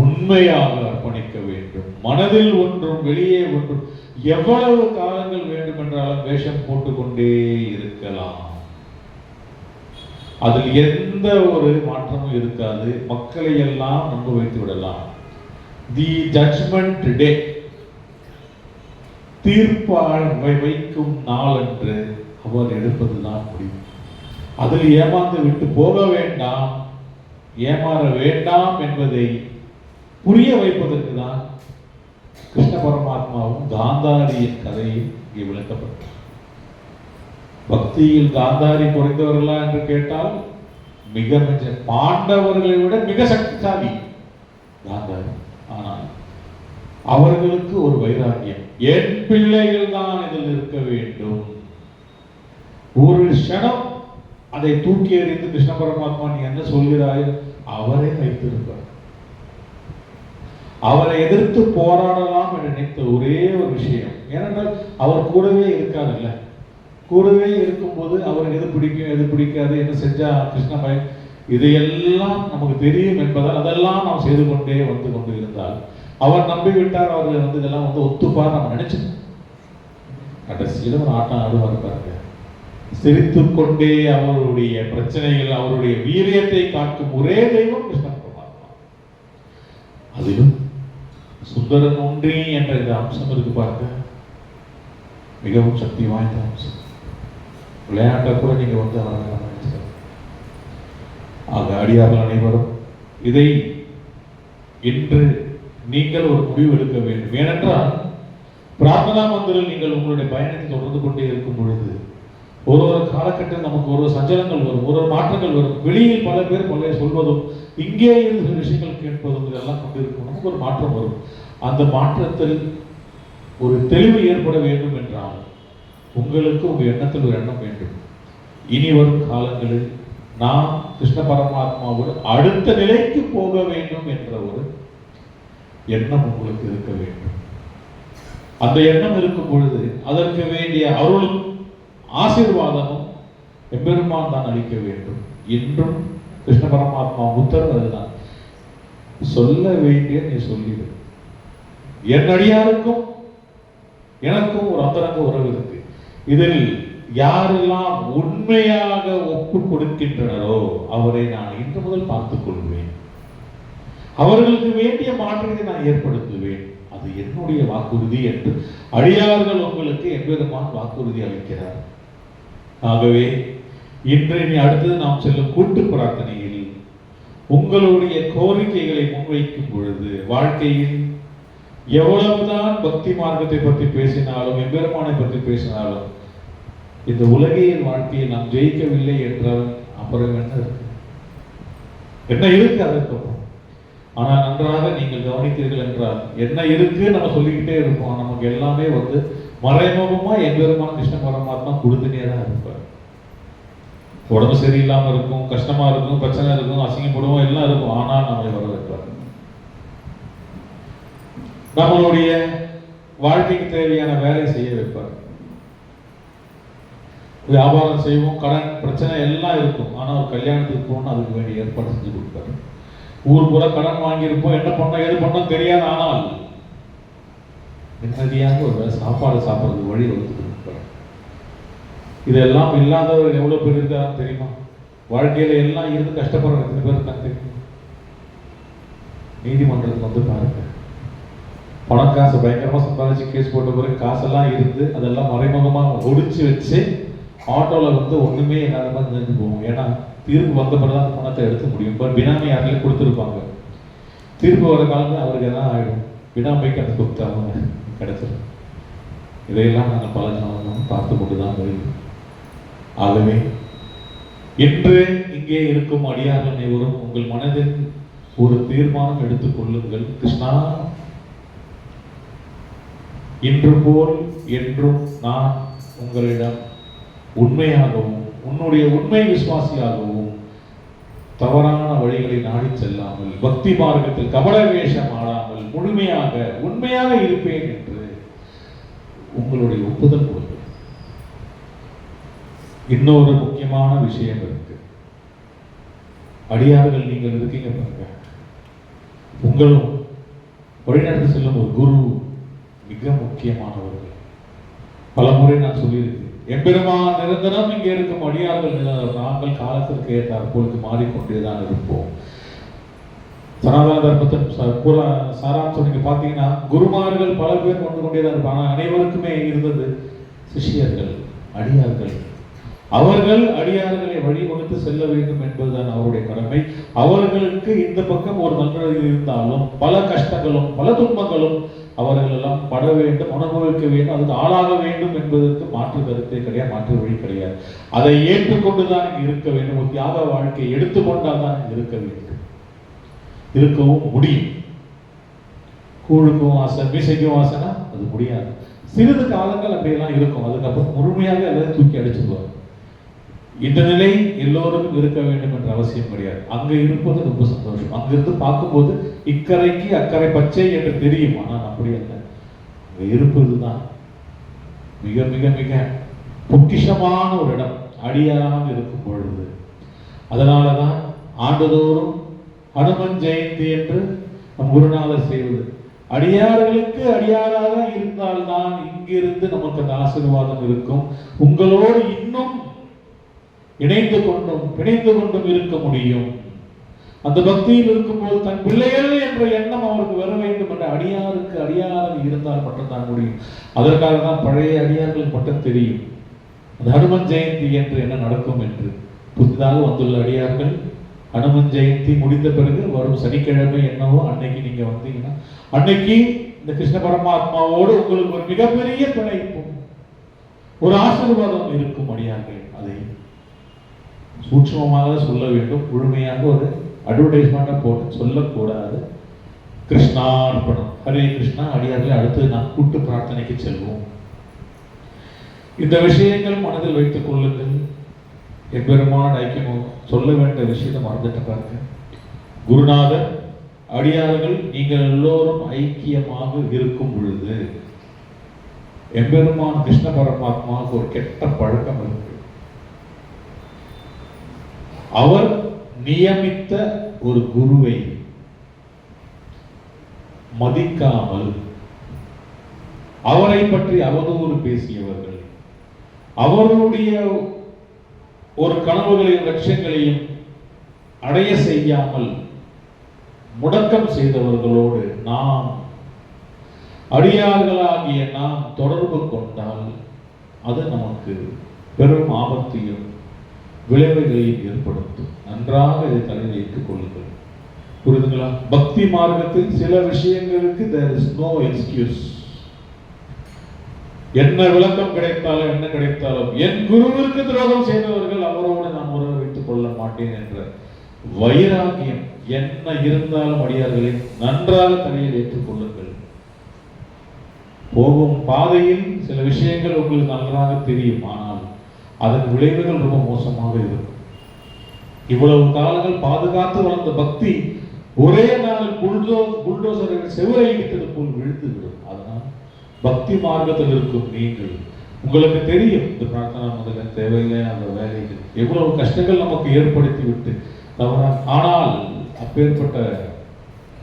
உண்மையாக அர்ப்பணிக்க வேண்டும். மனதில் ஒன்றும் வெளியே ஒன்றும். எவ்வளவு காலங்கள் வேண்டும் என்றாலும் வேஷம் போட்டுக்கொண்டே இருக்கலாம், அதில் எந்த ஒரு மாற்றமும் இருக்காது. மக்களை எல்லாம் நம்ப வைத்து விடலாம். தி ஜட்ஜ்மெண்ட் டே, தீர்ப்பால் வைக்கும் நாள் என்று அவர் எடுப்பதுதான் முடியும். அதில் ஏமாந்து விட்டு போக வேண்டாம், ஏமாற வேண்டாம் என்பதை புரிய வைப்பதற்கு தான் கிருஷ்ண பரமாத்மாவும் காந்தாரியின் கதையும் இங்கே விளக்கப்பட்டது. பக்தியில் காந்தாரி குறைந்தவர்களா என்று கேட்டால் மிக மிக பாண்டவர்களை விட மிக சக்திசாலி காந்தாரி. ஆனால் அவர்களுக்கு ஒரு வைராக்கியம், என் பிள்ளைகள் தான் இதில் இருக்க வேண்டும். ஒரு க்ஷணம் அதை தூக்கி எறிந்து கிருஷ்ண பரமாத்மா நீ என்ன சொல்கிறாய் அவரை வைத்திருப்பார். அவரை எதிர்த்து போராடலாம் என்று நினைத்த ஒரே ஒரு விஷயம், ஏனென்றால் அவர் கூடவே இருக்காருல்ல. கூடவே இருக்கும்போது அவருக்கு எது பிடிக்கும் எது பிடிக்காது, என்ன செஞ்சா கிருஷ்ணமயம், இதையெல்லாம் நமக்கு தெரியும் என்பதால் அதெல்லாம் நாம் செய்து கொண்டே வந்து கொண்டு இருந்தால் அவர் நம்பிவிட்டார். அவர் இதெல்லாம் ஒத்துப்பார் நம்ம நினைச்சோம். கடைசியில் ஒரு ஆட்டம் ஆடுவார் பாருங்க. சிரித்துக் கொண்டே அவருடைய பிரச்சனைகள், அவருடைய வீரியத்தை காட்டும் ஒரே தெய்வம் கிருஷ்ண பரமாத்மா. அதிலும் சுந்தரன் ஒன்றி என்ற இந்த அம்சம் இருக்கு பாருங்க, மிகவும் சக்தி வாய்ந்த அம்சம். விளையாட்டை கூட நீங்க ஆக அடியார்கள் அனைவரும் இதை இன்று நீங்கள் ஒரு முடிவு எடுக்க வேண்டும். ஏனென்றால் பிரார்த்தனா மந்திரில் நீங்கள் உங்களுடைய பயணத்தை தொடர்ந்து கொண்டே இருக்கும் பொழுது ஒரு காலகட்டம் நமக்கு ஒரு சஞ்சலங்கள் வரும், ஒரு மாற்றங்கள் வரும். வெளியில் பல பேர் பல சொல்வதும் இங்கே இருந்து விஷயங்கள் கேட்பதும் இதெல்லாம் கொண்டு இருக்கும். நமக்கு ஒரு மாற்றம் வரும். அந்த மாற்றத்தில் ஒரு தெளிவு ஏற்பட வேண்டும் என்றால் உங்களுக்கு உங்க எண்ணத்தில் ஒரு எண்ணம் வேண்டும். இனி வரும் காலங்களில் நாம் கிருஷ்ண பரமாத்மாவோடு அடுத்த நிலைக்கு போக வேண்டும் என்ற ஒரு எண்ணம் உங்களுக்கு இருக்க வேண்டும். அந்த எண்ணம் இருக்கும் பொழுது அதற்கு வேண்டிய அருளும் ஆசீர்வாதமும் எம்பெருமான் தான் அளிக்க வேண்டும். இன்றும் கிருஷ்ண பரமாத்மா உத்தரவு அதுதான். சொல்ல வேண்டிய நீ சொல்லிடு. என் அடியாருக்கும் எனக்கும் ஒரு அந்தரங்க உறவு இருக்கு. இதில் யாரெல்லாம் உண்மையாக ஒப்பு கொடுக்கின்றனரோ அவரை நான் இன்று முதல் பார்த்துக் கொள்வேன். அவர்களுக்கு வேண்டிய மாற்றத்தை நான் ஏற்படுத்துவேன். அது என்னுடைய வாக்குறுதி என்று அடியார்கள் உங்களுக்கு எம்பெருமான் வாக்குறுதி அளிக்கிறார். ஆகவே இன்று நீ அடுத்தது நாம் செல்லும் கூட்டு பிரார்த்தனையில் உங்களுடைய கோரிக்கைகளை முன்வைக்கும் பொழுது வாழ்க்கையில் எவ்வளவுதான் பக்தி மார்க்கத்தை பற்றி பேசினாலும் எம்பெருமானை பற்றி பேசினாலும் இந்த உலகியல் வாழ்க்கையை நாம் ஜெயிக்கவில்லை என்றால் அப்புறம் என்ன இருக்கு அதற்கப்புறம்? ஆனால் நன்றாக நீங்கள் கவனித்தீர்கள் என்றால் என்ன இருக்கு நம்ம சொல்லிக்கிட்டே இருப்போம். நமக்கு எல்லாமே மறைமுகமா எம்பெருமான் கிருஷ்ண பரமாத்மா கொடுத்துனே தான் இருப்பார். உடம்பு சரியில்லாம இருக்கும், கஷ்டமா இருக்கும், பிரச்சனை இருக்கும், அசிங்கப்படுவோம், எல்லாம் இருக்கும். ஆனால் நம்மளை வர வைப்பார். நம்மளுடைய வாழ்க்கைக்கு தேவையான வேலை செய்ய வைப்பார். வியாபாரம் செய்வோம், கடன் பிரச்சனை எல்லாம் இருக்கும். ஆனால் ஒரு கல்யாணத்துக்கு போகணும், அதுக்கு வேண்டிய ஏற்பாடு செஞ்சு கொடுப்பாரு. ஊர் பூரா கடன் வாங்கியிருப்போம், என்ன பண்ணோம் ஏது பண்ணோம் தெரியாது. ஆனால் நிம்மதியாக ஒரு சாப்பாடு சாப்பிட்றதுக்கு வழி வகுத்து கொடுப்பார். இதெல்லாம் இல்லாதவர் எவ்வளவு பேர் இருக்கான்னு தெரியுமா? வாழ்க்கையில எல்லாம் இருந்து கஷ்டப்படுற எத்தனை பேர் இருக்காங்க தெரியுமா? நீதிமன்றத்துக்கு பாருங்க, பணம் காசு பயங்கரமா சம்பாதிச்சு கேஸ் போட்ட பிறகு காசெல்லாம் இருந்து அதெல்லாம் மறைமுகமா ஒடிச்சு வச்சு ஆட்டோல ஒண்ணுமே இல்லாத மாதிரி நின்று போவோம். ஏன்னா தீர்ப்பு வந்த பிறகு அந்த பணத்தை எடுக்க முடியும். இப்போ பினாமி யாரிலையும் கொடுத்துருப்பாங்க. தீர்ப்பு வர காலத்தில் அவருக்கு எல்லாம் ஆயிடும். பினாமிக்கு அந்த சொத்து அவங்க கிடைச்சிடும். இதையெல்லாம் நாங்கள் பல நாளும் பார்த்து கொண்டுதான் வருகிறோம். ஆகவே இன்று இங்கே இருக்கும் அடியார்கள் அனைவரும் உங்கள் மனதில் ஒரு தீர்மானம் எடுத்துக் கொள்ளுங்கள். கிருஷ்ணா, இன்று போல் என்றும் நான் உங்களிடம் உண்மையாகவும் உன்னுடைய உண்மை விசுவாசியாகவும் தவறான வழிகளை நாடி செல்லாமல் பக்தி மார்க்கத்தில் கபட வேஷம் ஆடாமல் முழுமையாக உண்மையாக இருப்பேன் என்று உங்களுடைய ஒப்புதல் கொடுங்கள். இன்னொரு முக்கியமான விஷயம் இருக்கு. அடியார்கள் நீங்கள் இருக்கீங்க பாருங்க, உங்களும் வழிநடத்தி செல்லும் ஒரு குரு மிக முக்கியமானவர்கள். பல முறை நான் சொல்லியிருக்கேன், எம்பெருமான் நிரந்தரம் இங்கே இருக்கும் அடியார்கள் நாங்கள் காலத்திற்கு ஏற்றாற்போல் மாறிக்கொண்டேதான் இருப்போம். சனாதன தர்மத்தின் சாராம்சம் நீங்க பாத்தீங்கன்னா குருமார்கள் பல பேர் வந்து கொண்டேதான் இருப்பாங்க. அனைவருக்குமே இருந்தது சிஷியர்கள், அடியார்கள். அவர்கள் அடியார்களை வழி கொடுத்து செல்ல வேண்டும் என்பதுதான் அவருடைய கடமை. அவர்களுக்கு இந்த பக்கம் ஒரு நன்றது இருந்தாலும் பல கஷ்டங்களும் பல துன்பங்களும் அவர்கள் எல்லாம் பட வேண்டும், அனுபவிக்க வேண்டும், அதுக்கு ஆளாக வேண்டும் என்பதற்கு மாற்று கருத்தே கிடையாது, மாற்று வழி கிடையாது. அதை ஏற்றுக்கொண்டுதான் இருக்க வேண்டும். ஒரு தியாக வாழ்க்கையை எடுத்துக்கொண்டால் தான் இருக்க வேண்டும், இருக்கவும் முடியும். கூழுக்கும் ஆசை, மீசைக்கும் ஆசைனா அது முடியாது. சிறிது காலங்கள் அப்படியெல்லாம் இருக்கும். அதுக்கப்புறம் முழுமையாக எல்லாரும் தூக்கி அடிச்சுடுவார். இந்த நிலை எல்லோருக்கும் இருக்க வேண்டும் என்ற அவசியம் கிடையாது. அங்க இருப்பது ரொம்ப சந்தோஷம். அங்கிருந்து பார்க்கும்போது இக்கரைக்கு அக்கறை பச்சை என்று தெரியும். ஆனால் அப்படி அல்ல, அங்க இருப்பதுதான் மிக மிக மிக பொக்கிஷமான ஒரு இடம் அடியாராக இருக்கும் பொழுது. அதனாலதான் ஆண்டுதோறும் ஹனுமன் ஜெயந்தி என்று நம் குருநாதர் செய்வது. அடியார்களுக்கு அடியாராக இருந்தால்தான் இங்கிருந்து நமக்கு அந்த ஆசீர்வாதம் இருக்கும். உங்களோடு இன்னும் இணைந்து கொண்டும் பிணைந்து கொண்டும் இருக்க முடியும். அந்த பக்தியில் இருக்கும்போது தன் பிள்ளைகள் என்ற எண்ணம் அவருக்கு வர வேண்டும் என்ற அடியாருக்கு அடியாராக இருந்தால் மட்டும்தான் முடியும். அதற்காக தான் பழைய அடியார்கள் மட்டும் தெரியும் அந்த ஹனுமன் ஜெயந்தி என்று என்ன நடக்கும் என்று. புதிதாக வந்துள்ள அடியார்கள் ஹனுமன் ஜெயந்தி முடிந்த பிறகு வரும் சனிக்கிழமை என்னவோ அன்னைக்கு நீங்க வந்தீங்கன்னா அன்னைக்கு இந்த கிருஷ்ண பரமாத்மாவோடு உங்களுக்கு ஒரு மிகப்பெரிய பிணைப்பும் ஒரு ஆசீர்வாதம் இருக்கும். அடியார்கள் அதை சூட்சமமாக சொல்ல வேண்டும். முழுமையாக ஒரு அட்வர்டைஸ்மெண்ட் போட்டு சொல்லக்கூடாது. கிருஷ்ணார்ப்பணம். ஹரே கிருஷ்ணா. அடியார்களே, அடுத்து நாம் கூட்டு பிரார்த்தனைக்கு செல்வோம். இந்த விஷயங்கள் மனதில் வைத்துக் கொள்ளுங்கள். எப்பெருமான் ஐக்கியம் சொல்ல வேண்டிய விஷயத்தை மறந்துட்டு பாருங்க. குருநாதர், அடியார்கள் நீங்கள் எல்லோரும் ஐக்கியமாக இருக்கும் பொழுது எம்பெருமான் கிருஷ்ண பரமாத்மாவுக்கு ஒரு கெட்ட பழக்கம் இருக்கு. அவர் நியமித்த ஒரு குருவை மதிக்காமல் அவரை பற்றி அவதூறு பேசியவர்கள், அவருடைய ஒரு கனவுகளையும் லட்சியங்களையும் அடைய செய்யாமல் முடக்கம் செய்தவர்களோடு நாம் அடியார்களாகிய நாம் தொடர்பு கொண்டால் அது நமக்கு பெரும் ஆபத்தையும் விளைவுகளையும் ஏற்படுத்தும். நன்றாக இதை தலையில் வைத்துக் கொள்ளுங்கள். புரியுதுங்களா? பக்தி மார்க்கத்தில் சில விஷயங்களுக்கு there is no excuse. என்ன விளக்கம் கிடைத்தாலும் என்ன கிடைத்தாலும் என் குருவிற்கு துரோகம் செய்தவர்கள் அவரோடு நான் உறவு வைத்துக் கொள்ள மாட்டேன் என்ற வைராகியம் என்ன இருந்தாலும் அடியார்களே நன்றாக தலையில் ஏற்றுக் கொள்ளுங்கள். போகும் பாதையில் சில விஷயங்கள் உங்களுக்கு நன்றாக தெரியும், ஆனால் அதன் விளைவுகள் ரொம்ப மோசமாக இருக்கும். இவ்வளவு காலங்கள் பாதுகாத்து வளர்ந்த பக்தி ஒரே நாளில் புல்டோசர்கள் செவரை இடித்தது போல் விழுந்துவிடும். அதனால் பக்தி மார்க்கத்தில் இருக்கும் நீங்கள், உங்களுக்கு தெரியும் இந்த பிரார்த்தனை முதல்ல தேவையில்லை, அந்த வேலைகள் எவ்வளவு கஷ்டங்கள் நமக்கு ஏற்படுத்தி விட்டு தவறாக. ஆனால் அப்பேற்பட்ட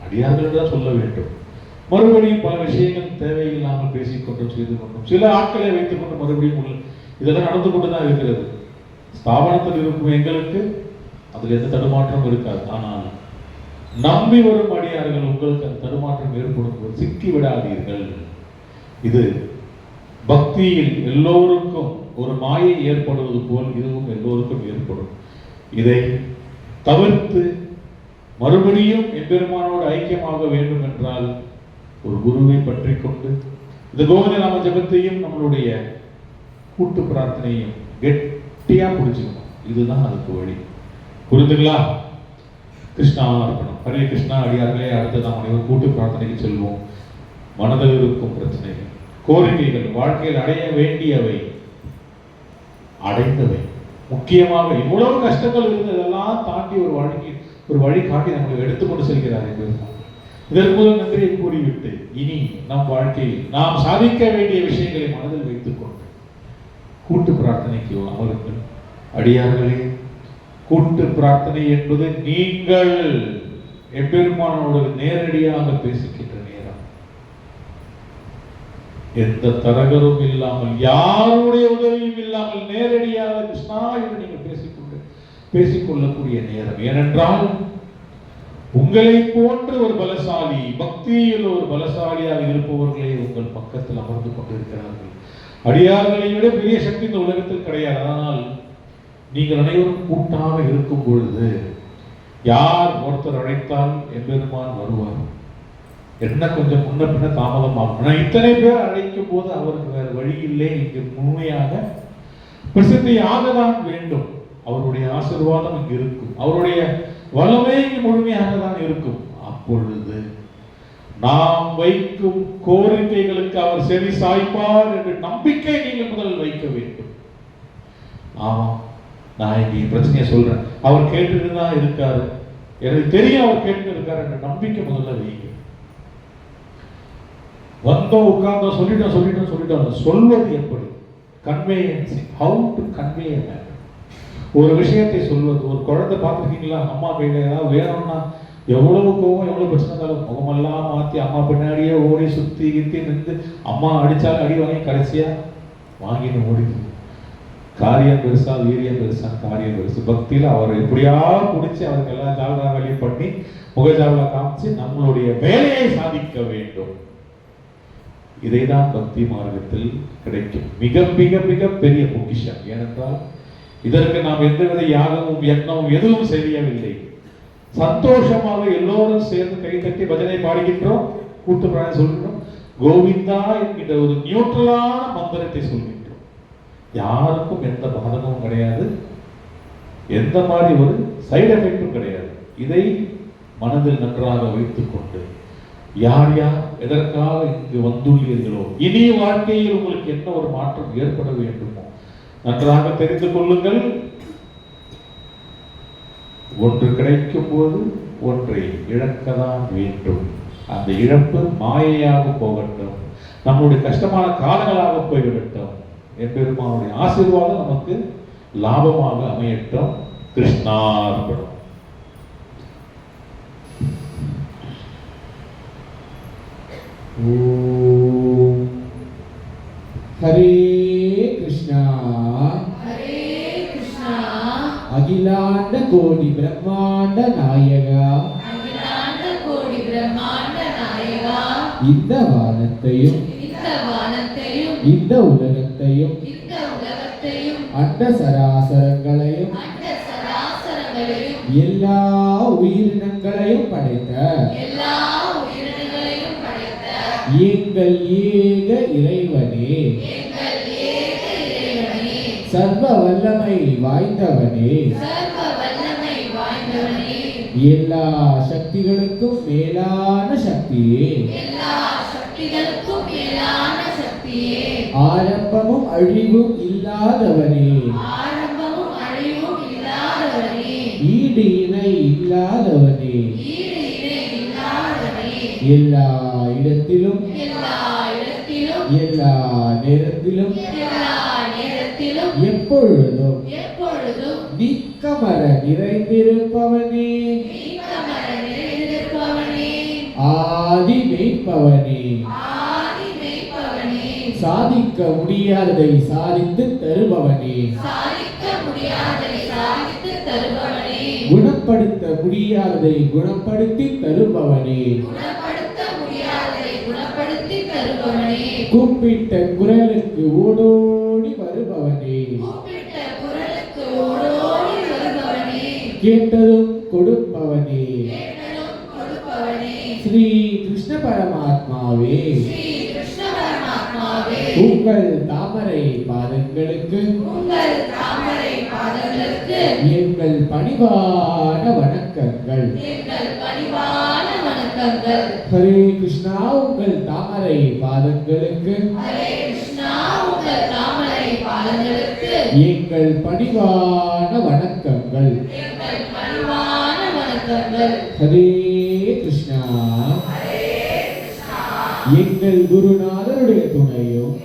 அடியார்களிடம் சொல்ல வேண்டும். மறுபடியும் பல விஷயங்கள் தேவையில்லாமல் பேசிக்கொண்டும் செய்து கொண்டும் சில ஆட்களை வைத்துக் கொண்டு மறுபடியும் இதெல்லாம் நடந்து கொண்டுதான் இருக்கிறது. ஸ்தாபனத்தில் இருக்கும் எங்களுக்கு அதில் எந்த தடுமாற்றம் இருக்காது. ஆனால் நம்பி வரும் அடியார்கள் உங்களுக்கு அந்த தடுமாற்றம் ஏற்படும், சிக்கி விடாதீர்கள். இது பக்தியில் எல்லோருக்கும் ஒரு மாயை ஏற்படுவது போல் இதுவும் எல்லோருக்கும் ஏற்படும். இதை தவிர்த்து மறுபடியும் எம்பெருமானோடு ஐக்கியமாக வேண்டும் என்றால் ஒரு குருவை பற்றி கொண்டு இந்த கோவிந்த நாம ஜபத்தையும் நம்மளுடைய கூட்டு பிரார்த்தனையும் கெட்டியா பிடிச்சுக்கணும். இதுதான் அதுக்கு வழி. புரிந்துங்களா? கிருஷ்ணா அர்ப்பணம். ஹரே கிருஷ்ணா. அடியார்களே, அடுத்து நாம் அனைவரும் கூட்டு பிரார்த்தனைக்கு செல்வோம். மனதில் இருக்கும் பிரச்சனைகள், கோரிக்கைகள், வாழ்க்கையில் அடைய வேண்டியவை, அடைந்தவை, முக்கியமாக இவ்வளவு கஷ்டங்கள் இருந்ததெல்லாம் தாண்டி ஒரு வழி காட்டி நம்மளை எடுத்துக்கொண்டு செல்கிறார் என்பது. இதற்கு முதல் நன்றியை கூறிவிட்டு இனி நம் வாழ்க்கையில் நாம் சாதிக்க வேண்டிய விஷயங்களை மனதில் வைத்துக் கொண்டு கூட்டு பிரார்த்தனைக்கு அமருங்கள். அடியார்களே, கூட்டு பிரார்த்தனை என்பது நீங்கள் எம்பெருமானோடு நேரடியாக பேசுகின்ற நேரம். எந்த தரகரும் இல்லாமல், யாருடைய உதவியும் இல்லாமல் நேரடியாக கிருஷ்ணா என்று நீங்கள் பேசிக்கொள்ளக்கூடிய நேரம். ஏனென்றால் உங்களை போன்ற ஒரு பலசாலி, பக்தியில் ஒரு பலசாலியாக இருப்பவர்களே உங்கள் பக்கத்தில் அமர்ந்து கொண்டிருக்கிறார்கள். அடியார்களை விட பெரிய சக்தி இந்த உலகத்தில் கிடையாது. ஆனால் நீங்கள் அனைவரும் கூட்டாக இருக்கும் பொழுது யார் ஒருத்தர் அழைத்தால் எம்பெருமான் வருவார். என்ன கொஞ்சம் முன்ன பின்ன தாமதமாகும். ஆனால் இத்தனை பேர் அழைக்கும் போது அவருக்கு வேறு வழி இல்லை. இங்கு முழுமையாக பிரசித்தியாக தான் வேண்டும். அவருடைய ஆசீர்வாதம் இங்கு இருக்கும். அவருடைய வல்லமை இங்கு முழுமையாக தான் இருக்கும். அப்பொழுது நாம் வைக்கும் கோரிக்கைகளுக்கு அவர் செவி சாய்ப்பார் என்ற நம்பிக்கை நீங்கள் முதல் வைக்க வேண்டும். ஆமா, நான் இங்க பிரச்சனையை சொல்றேன், அவர் கேட்டுட்டு தான் இருக்காரு, எனக்கு தெரியும் அவர் கேட்டு இருக்காரு என்ற நம்பிக்கை முதல்ல வைங்க. வந்தோம், உட்கார்ந்தோம், சொல்லிட்டோம். சொல்வது எப்படி? Conveyancy. How to convey a matter. ஒரு விஷயத்தை சொல்வது. ஒரு குழந்தை பார்த்துருக்கீங்களா? அம்மா கையில ஏதாவது வேணும்னா எவ்வளவு கோவம், எவ்வளவு பிரச்சனை இருந்தாலும் முகமெல்லாம் மாற்றி அம்மா பின்னாடியே ஓடி சுத்தி கித்தி நின்று அம்மா அடிச்சாலும் அடி வாங்கி கடைசியா வாங்கின்னு ஓடிது. காரியம் பெருசா, வீரியம் பெருசா? காரியம் பெருசு. பக்தியில அவர் எப்படியா பிடிச்சி அவருக்கு எல்லா ஜாலராகலையும் பண்ணி முகஜாவலா காமிச்சு நம்மளுடைய வேலையை சாதிக்க வேண்டும். இதைதான் பக்தி மார்க்கத்தில் கிடைக்கும் மிக மிக மிக பெரிய பொக்கிஷம். ஏனென்றால் இதற்கு நாம் எந்தவித யாகமும் யக்னமும் எதுவும் செய்யவில்லை. சந்தோஷமாக எல்லோரும் சேர்ந்து கைத்தட்டி பஜனை பாடுகின்றோம், கூட்டு பிராணம் சொல்கின்றோம், கோவிந்தா என்கின்ற ஒரு நியூட்ரலான மந்திரத்தை சொல்கின்றோம். யாருக்கும் எந்த பாதகமும் கிடையாது, எந்த மாதிரி ஒரு சைடு எஃபெக்டும் கிடையாது. இதை மனதில் நன்றாக வைத்துக் கொண்டு யார் யார் எதற்காக இங்கு வந்துள்ளீர்களோ, இனி வாழ்க்கையில் உங்களுக்கு என்ன ஒரு மாற்றம் ஏற்பட வேண்டுமோ நன்றாக தெரிந்து கொள்ளுங்கள். ஒன்று கிடைக்கும் போது ஒன்றை இழக்கதான் வேண்டும். அந்த இழப்பு மாயையாக போகட்டும், நம்முடைய கஷ்டமான காலங்களாக போய்விடட்டும். எம்பெருமானுடைய ஆசீர்வாதம் நமக்கு லாபமாக அமையட்டும். கிருஷ்ணார்பணம். ஓம் ஹரே கிருஷ்ணா ஹரே கிருஷ்ணா. அகிலாண்ட கோடி பிரம்மாண்ட நாயகா, அகிலாண்ட கோடி பிரம்மாண்ட நாயகா, இந்த வானத்தையும் இந்த வானத்தையும் இந்த உலகத்தையும் இந்த உலகத்தையும் அண்ட சராசரங்களையும் அண்ட சராசரங்களையும் எல்லா உயிரினங்களையும் படைத்த எல்லா உயிரினங்களையும் படைத்த எங்கள் ஏக இறைவனே, எங்கள் ஏக இறைவனே, சர்வ வல்லமை வாய்ந்தவனே, சர்வ வல்லமை வாய்ந்தவனே, எல்லா சக்திகளுக்கும் மேலான சக்தியே, எல்லா சக்திகளுக்கும் மேலான சக்தியே, ஆரம்பமும் அழிவும் இல்லாதவனே, ஆரம்பமும் அழிவும் இல்லாதவனே, ஈடு இணை இல்லாதவனே, ஈடு இணை இல்லாதவனே, எல்லா இடத்திலும் எல்லா இடத்திலும் எல்லா நேரத்திலும் எல்லா நேரத்திலும் எப்பொழுதும் எப்பொழுதும் நீக்கமர நிறைந்திருப்பவனே, நீக்கமர நிறைந்திருப்பவனே, ஆதி மெய்ப்பவனே, ஆதி மெய்ப்பவனே, சாதிக்க முடியாததை சாதித்து தருபவனே, சாதிக்க முடியாததை சாதித்து தருபவனே, குணப்படுத்த முடியாததை குணப்படுத்தி தருபவனே, குணப்படுத்த முடியாததை குணப்படுத்தி தருபவனே, கூப்பிட்ட குரலுக்கு ஓடோடி வருபவனே, கூப்பிட்ட குரலுக்கு ஓடோடி வருபவனே, கேட்டதும் கொடுப்பவனே, கேட்டதும் கொடுப்பவனே, ஸ்ரீ கிருஷ்ண பரமாத்மாவே, ஸ்ரீ கிருஷ்ண பரமாத்மாவே, உங்கள் தாமரை பாதங்களுக்கு உங்கள் தாமரை பாதங்களுக்கு எங்கள் பணிவான வணக்கங்கள். எங்கள் பணிவான வணக்கங்கள். ஹரே கிருஷ்ணா, உங்கள் தாமரை பாதங்களுக்கு ஹரே கிருஷ்ணா, உங்கள் தாமரை பாதங்களுக்கு எங்கள் பணிவான வணக்கங்கள். எங்கள் பணிவான வணக்கங்கள். ஹரே கிருஷ்ணா, எங்கள் குருநாதருடைய துணையும்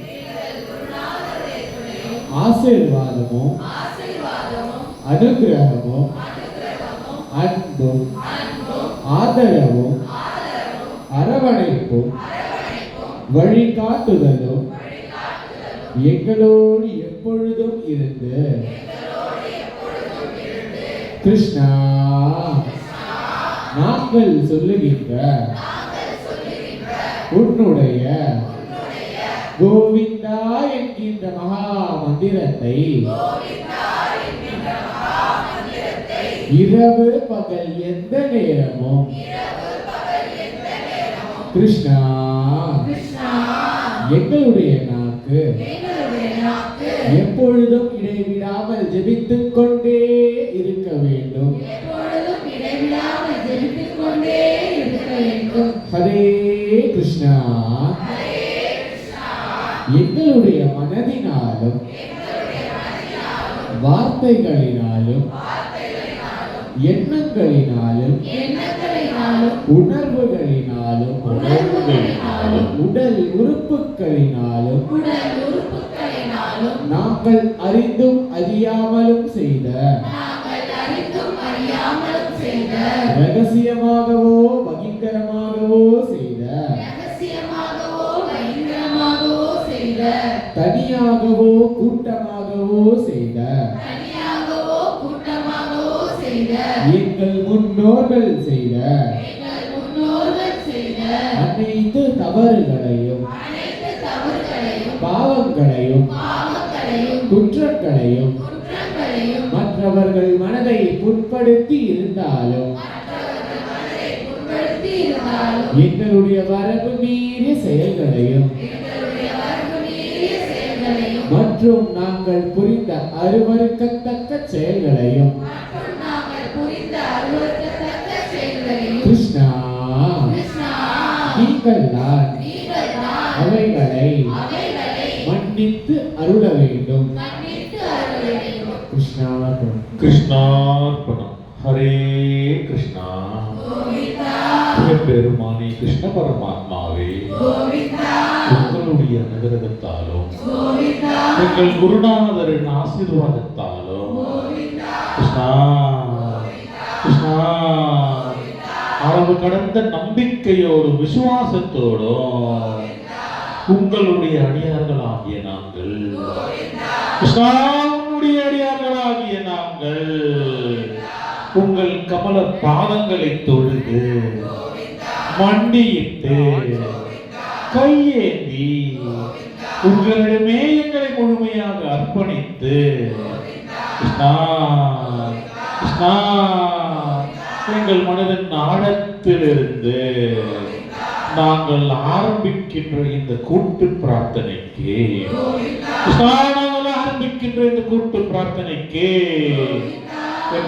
ஆசீர்வாதமும் ஆசீர்வாதமும் அனுகிரகமும் அன்பும் ஆதரவும் அரவணைப்பும் வழிகாட்டுதலும் எங்களோடு எப்பொழுதும் இருந்து கிருஷ்ணா, நாங்கள் சொல்லுகின்ற உன்னுடைய கோவிந்தா என்கின்ற மகா மந்திரத்தை இரவு பகல் எந்த நேரமும் கிருஷ்ணா, கிருஷ்ணா, எங்களுடைய நாக்கு எங்களுடைய நாக்கு எப்பொழுதும் இடைவிடாமல் ஜெபித்துக் கொண்டே இருக்க வேண்டும். எப்பொழுதும் இடைவிடாமல் ஜெபித்துக் கொண்டே இருக்க வேண்டும். ஹரே கிருஷ்ணா, எங்களுடைய மனதினாலும் வார்த்தைகளினாலும் எண்ணங்களினாலும் எண்ணங்களினாலும் உணர்வுகளினாலும் உடல் உறுப்புகளினாலும் உடல் உறுப்புகளினாலும் நாங்கள் அறிந்தும் அறியாமலும் செய்த நாங்கள் அறிந்தும் அறியாமலும் செய்த ரகசியமாகவோ பகிரங்கமாகவோ செய்த ரகசியமாகவோ பயங்கரமாகவோ செய்த தனியாகவோ கூட்டமாகவோ செய்த தனியாகவோ கூட்டமாகவோ செய்த எங்கள் முன்னோர்கள் செய்த எங்கள் முன்னோர்கள் செய்த அனைத்து தவறுகளையும் அனைத்து தவறுகளையும் பாவங்களையும் பாவங்களையும் குற்றங்களையும் குற்றங்களையும் மற்றவர்கள் மனதை புண்படுத்தி இருந்தாலும் மற்றவர்கள் மனதை புண்படுத்தி இருந்தாலும் எங்களுடைய வரம்பு மீறிய செயல்களையும் எங்களுடைய வரம்பு மீறிய செயல்களையும் மற்றும் நாங்கள் புரிந்த அருவருக்கத்தக்க செயல்களையும் மற்றும் நாங்கள் புரிந்த அருவருக்கத்தக்க செயல்களையும் கிருஷ்ணா, கிருஷ்ணா, நீ நீங்கள்தான் நீங்கள்தான் அவைகளை அவைகளை மன்னித்து அருள வேண்டும். மன்னித்து அருள வேண்டும். கிருஷ்ணாவர்பணம். கிருஷ்ணார்ப்பணம். ஹரே கிருஷ்ணா. கோவிந்தா பெருமானி கிருஷ்ண பரமாத்மாவே, கோவிந்தா உங்களுடைய அனுகிரகத்தாலும் கோவிந்தா எங்கள் குருநாதரின் ஆசீர்வாதத்தாலும் கோவிந்தா கிருஷ்ணா கிருஷ்ணா அளவு கடந்த நம்பிக்கையோடு விசுவாசத்தோடும் உங்களுடைய அடியார்களாகிய நாங்கள் கிருஷ்ணா, உங்களுடைய அடியார்களாகிய நாங்கள் உங்கள் கமல பாதங்களை தொழுது மண்டியிட்டு கையேந்தி உங்களிடமே எங்களை முழுமையாக அர்ப்பணித்து கிருஷ்ணா கிருஷ்ணா எங்கள் மனதின் ஆழத்திலிருந்து நாங்கள் ஆரம்பிக்கின்ற இந்த கூட்டு பிரார்த்தனைக்கு கிருஷ்ணா, நாங்கள் ஆரம்பிக்கின்ற இந்த கூட்டு பிரார்த்தனைக்கு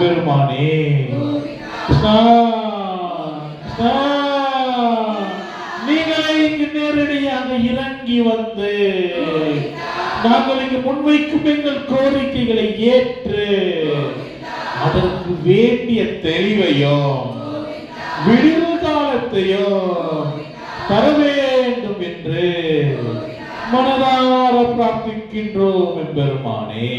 பெருமானே கிருஷ்ணா கிருஷ்ணா, நீங்களே இங்கு நேரடியாக இறங்கி வந்து நாங்கள் இங்கு முன்வைக்கும் எங்கள் கோரிக்கைகளை ஏற்று அதற்கு வேண்டிய தெளிவையும் விடிவு காலத்தையும் தர வேண்டும் என்று மனதார பிரார்த்திக்கின்றோம் எம்பெருமானே.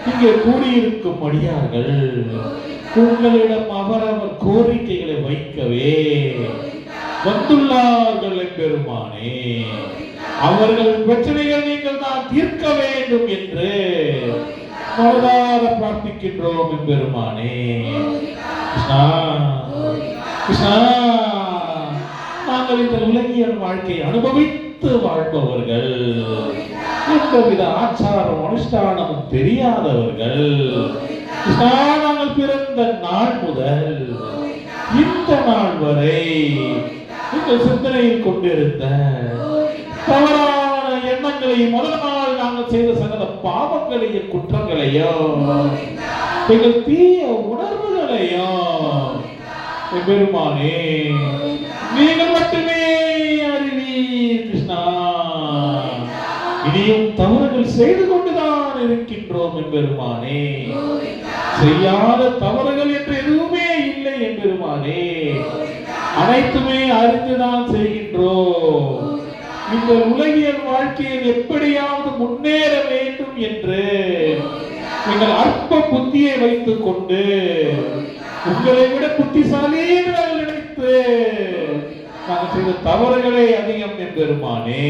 இங்கே கூடியிருக்கும் அடியார்கள் உங்களிடம் அவரவர் கோரிக்கைகளை வைக்கவே வந்துள்ளார்கள் எம்பெருமானே. அவர்கள் பிரச்சனைகள் நீங்கள் தான் தீர்க்க வேண்டும் என்று மனதார பிரார்த்திக்கின்றோம் எம்பெருமானே. கிருஷ்ணா கிருஷ்ணா, நாங்கள் இந்த உலகியல் வாழ்க்கையை அனுபவித்து வாழ்பவர்கள், எந்தவித ஆச்சாரம் அனுஷ்டானமும் தெரியாதவர்கள். கிருஷ்ணா, நாங்கள் பிறந்த நாள் முதல் இந்த நாள் வரை எங்கள் சிந்தனையில் கொண்டிருந்த தவறான எண்ணங்களையும் முதல் நாள் நாங்கள் செய்த சகல பாவங்களையும் குற்றங்களையும் எங்கள் தீய உணர்வுகளையும் பெருமானே நீங்கள் மட்டுமே அறிவீர். கிருஷ்ணா, இனியும் தவறுகள் செய்து கொண்டுதான் இருக்கின்றோம் என்பெருமானே. செய்யாத தவறுகள் என்று எதுவுமே இல்லை என்பெருமானே. அனைத்துமே அறிந்துதான் செய்கின்றோம். இந்த உலகியல் வாழ்க்கையில் எப்படியாவது முன்னேற வேண்டும் என்று நீங்கள் அற்ப புத்தியை வைத்துக் கொண்டு உங்களை விட புத்திசாலி என்று நாங்கள் நினைத்து நாங்கள் செய்த தவறுகளே அதிகம் என்பெருமானே.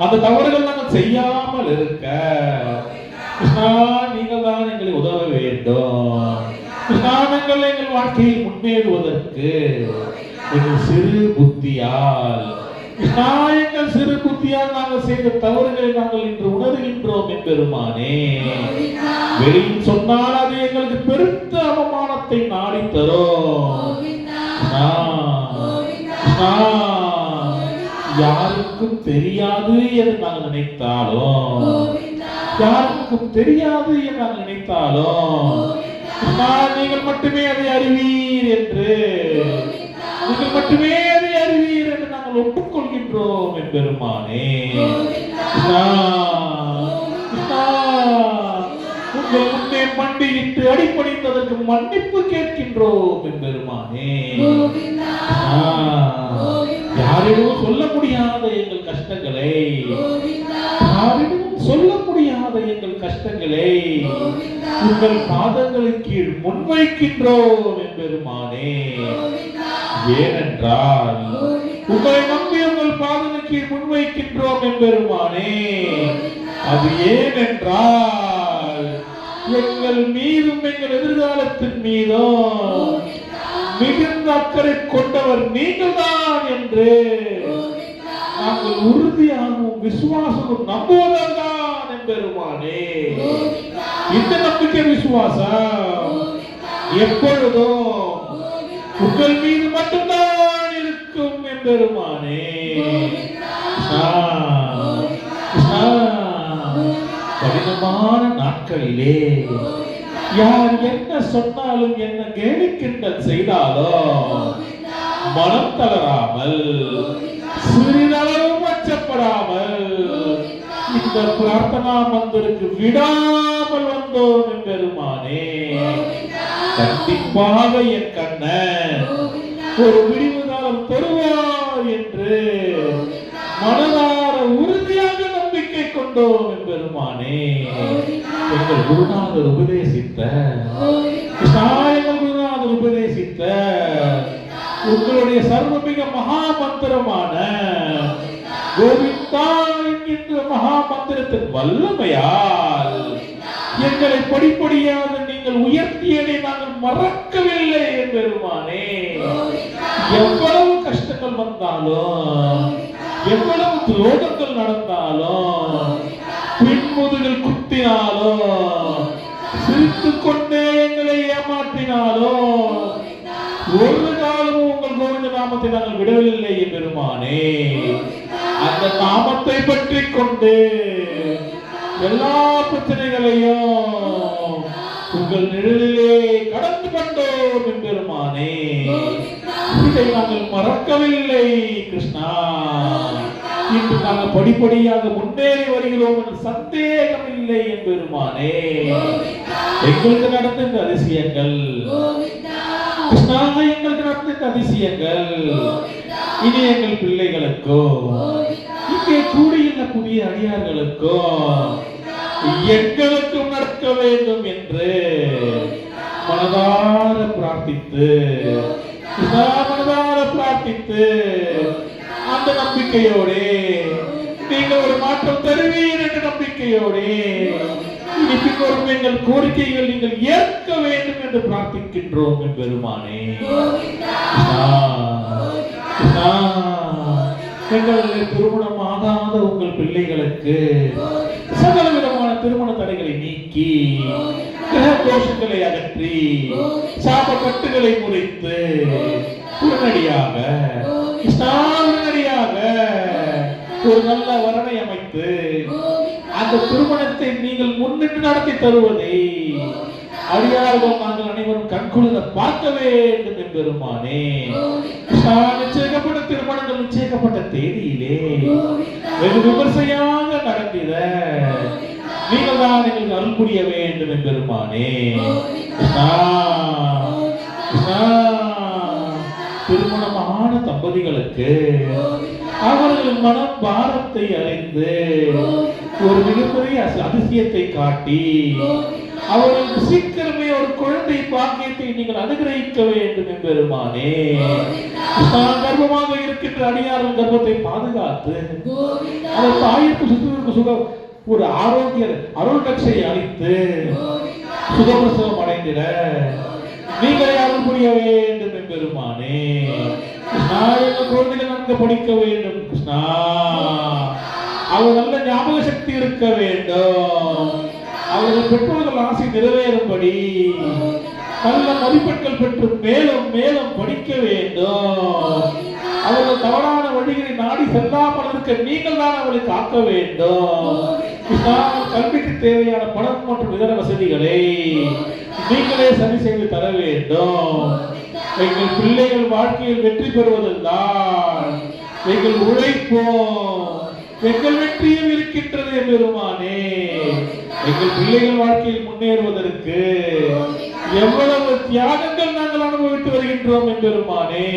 அந்த தவறுகள் நாங்கள் செய்யாமல் இருக்க கிருஷ்ணா, நீங்கள் தான் எங்களை உதவ வேண்டும். கிருஷ்ணா, நாங்கள் எங்கள் வாழ்க்கையில் முன்னேறுவதற்கு எங்கள் சிறு புத்தியால் கிருஷ்ணா, எங்கள் சிறு புத்தியால் நாங்கள் செய்த தவறுகளை நாங்கள் இன்று உணர்கின்றோம் என்பெருமானே. வெளியில் சொன்னால் அது எங்களுக்கு பெருத்த அவமானத்தை நாடி தரும். யாருக்கும் தெரியாது என்று நாங்கள் நினைத்தாலும், யாருக்கும் தெரியாது என்று நாங்கள் நினைத்தாலும் நீங்கள் மட்டுமே அதை அறிவீர் என்று, நீங்கள் மட்டுமே அதை அறிவீர் என்று நாங்கள் ஒப்புக்கொள்கின்றோம் என்பெருமானே. உங்கள் முன்னே மண்டியிட்டு அடிப்படைந்ததற்கு மன்னிப்பு கேட்கின்றோம் என்பெருமானே. யாரிடமும் சொல்ல முடியாத எங்கள் கஷ்டங்களை, யாரிடமும் சொல்ல முடியாத எங்கள் கஷ்டங்களை உங்கள் பாதங்களின் கீழ் முன்வைக்கின்றோம் என்பெருமானே. ஏனென்றால் உங்களை நம்பி உங்கள் பாதங்களின் கீழ் முன்வைக்கின்றோம் என்பெருமானே. அது ஏனென்றால் எங்கள் மீதும் எங்கள் எதிர்காலத்தின் மீதும் மிகுந்த அக்கறை கொண்டவர் நீங்கள் தான் என்று நாங்கள் உறுதியாகவும் விசுவாசமும் நம்புவதுதான் என்பெருமானே. இந்த நம்பிக்கை விசுவாசம் எப்பொழுதும் உங்கள் மீது மட்டும்தான் இருக்கும் என்பெருமானே. கடினமான நாட்களிலே யார் என்ன சொன்னாலும், என்ன கேலிக்கிண்டல் செய்தாலும் மனம் தளராமல் சிறிதளவும் அச்சப்படாமல் இந்த பிரார்த்தனா மந்திருக்கு விடாமல் வந்தோம் பெருமானே. கண்டிப்பாக என் கண்ணன் ஒரு விடிவு காலம் தருவார் என்று மனதார உறுதியாக நம்பிக்கை கொண்டோம் பெருமானே. எங்கள் குருநாதர் உபதேசித்த எங்கள் குருநாதர் உபதேசித்த உங்களுடைய சர்வமிக மகா மந்திரமான கோவிந்தா என்கின்ற மகா மந்திரத்தின் வல்லமையால் எங்களை படிப்படியாக நீங்கள் உயர்த்தியதை நாங்கள் மறக்கவில்லை பெருமானே. எவ்வளவு கஷ்டங்கள் வந்தாலும் எவ்வளவு துரோகங்கள் நடந்தாலும் பின்முதுகில் குத்தினாலும் சிரித்துக் கொண்டே எங்களை ஏமாற்றினாலும் ஒரு காலமும் உங்கள் கோவிந்த நாமத்தை நாங்கள் விடவில்லை பெருமானே. அந்த நாமத்தை பற்றி கொண்டு எல்லா பிரச்சனைகளையும் உங்கள் நிழலிலே கடந்து கொண்டோம் பெருமானே. இதை நாங்கள் மறக்கவில்லை கிருஷ்ணா. இன்று நாங்கள் படிப்படியாக முன்னேறி வருகிறோம் என்று சந்தேகம் இல்லை பெருமானே. எங்களுக்கு நடந்த இந்த அதிசயங்கள் கிருஷ்ணா, எங்களுக்கு நடந்த இந்த அதிசயங்கள் இனி எங்கள் பிள்ளைகளுக்கோ இங்கே கூடியுள்ள புதிய அடியார்களுக்கோ எங்களுக்கும் நடக்க வேண்டும் என்று மனதார பிரார்த்தித்து மனதார பிரார்த்தித்து அந்த நம்பிக்கையோடு நீங்கள் ஒரு மாற்றம் தருவீர் என்ற நம்பிக்கையோடு இனி பின்வரும் எங்கள் கோரிக்கைகள் நீங்கள் ஏற்க வேண்டும் என்று பிரார்த்திக்கின்றோம் பெருமானே. எங்களுடைய திருமணம் ஆகாத உங்கள் பிள்ளைகளுக்கு சகல விதமான திருமண தடைகளை நீக்கி கிரக தோஷங்களை அகற்றி சாப கட்டுகளை முறித்து உடனடியாக ஒரு நல்ல வரனை அமைத்து அந்த திருமணத்தை நீங்கள் முன்னிட்டு நடத்தி தருவதை அடியார்கள் நாங்கள் அனைவரும் கண்குளிர பார்க்க வேண்டும் பெருமானே. நிச்சயிக்கப்பட்ட திருமணங்கள் நிச்சயிக்கப்பட்ட தேதியிலே வெகு விமர்சையாக நடந்திட நீங்கள் தான் எங்களுக்கு அருள் புரிய வேண்டும் பெருமானே. திருமணமான தம்பதிகளுக்கு அவர்கள் மனம் பாரத்தை அறிந்து ஒரு மிகப்பெரிய அதிசயத்தை காட்டி அவர்களுக்கு சீக்கிரமே ஒரு குழந்தை பாக்கியத்தை நீங்கள் அனுகிரகிக்க வேண்டும் பெருமானே. கர்ப்பமாக இருக்கின்ற அடியார்கள் கர்ப்பத்தை பாதுகாத்து அவர் தாயிற்கு சுக ஒரு ஆரோக்கிய அருள் ரட்சை அளித்து சுகப்பிரசவம் அடைந்திட நீங்கள் அருள் புரிய வேண்டும் பெருமானே. கிருஷ்ணா, எங்கள் குழந்தைகள் நன்கு படிக்க வேண்டும் கிருஷ்ணா. அவர் நல்ல ஞாபக சக்தி இருக்க வேண்டும். அவர்கள் பெற்றோர்கள் ஆசை நிறைவேறும்படி நல்ல மதிப்பெண்கள் பெற்று மேலும் மேலும் படிக்க வேண்டும். அவர்கள் தவறான வழிகளை நாடி செல்லாமல் இருக்க நீங்கள் தான் அவளை காக்க வேண்டும். கல்விக்கு தேவையான பணம் மற்றும் இதர வசதிகளை நீங்களே சரி செய்து தர வேண்டும். எங்கள் பிள்ளைகள் வாழ்க்கையில் வெற்றி பெறுவதுதான் எங்கள் உழைப்போம், எங்கள் வெற்றியும் இருக்கின்றது பெருமானே. எங்கள் பிள்ளைகள் வாழ்க்கையில் முன்னேறுவதற்கு எவ்வளவு தியாகங்கள் நாங்கள் அனுபவித்து வருகின்றோம் பெருமானே.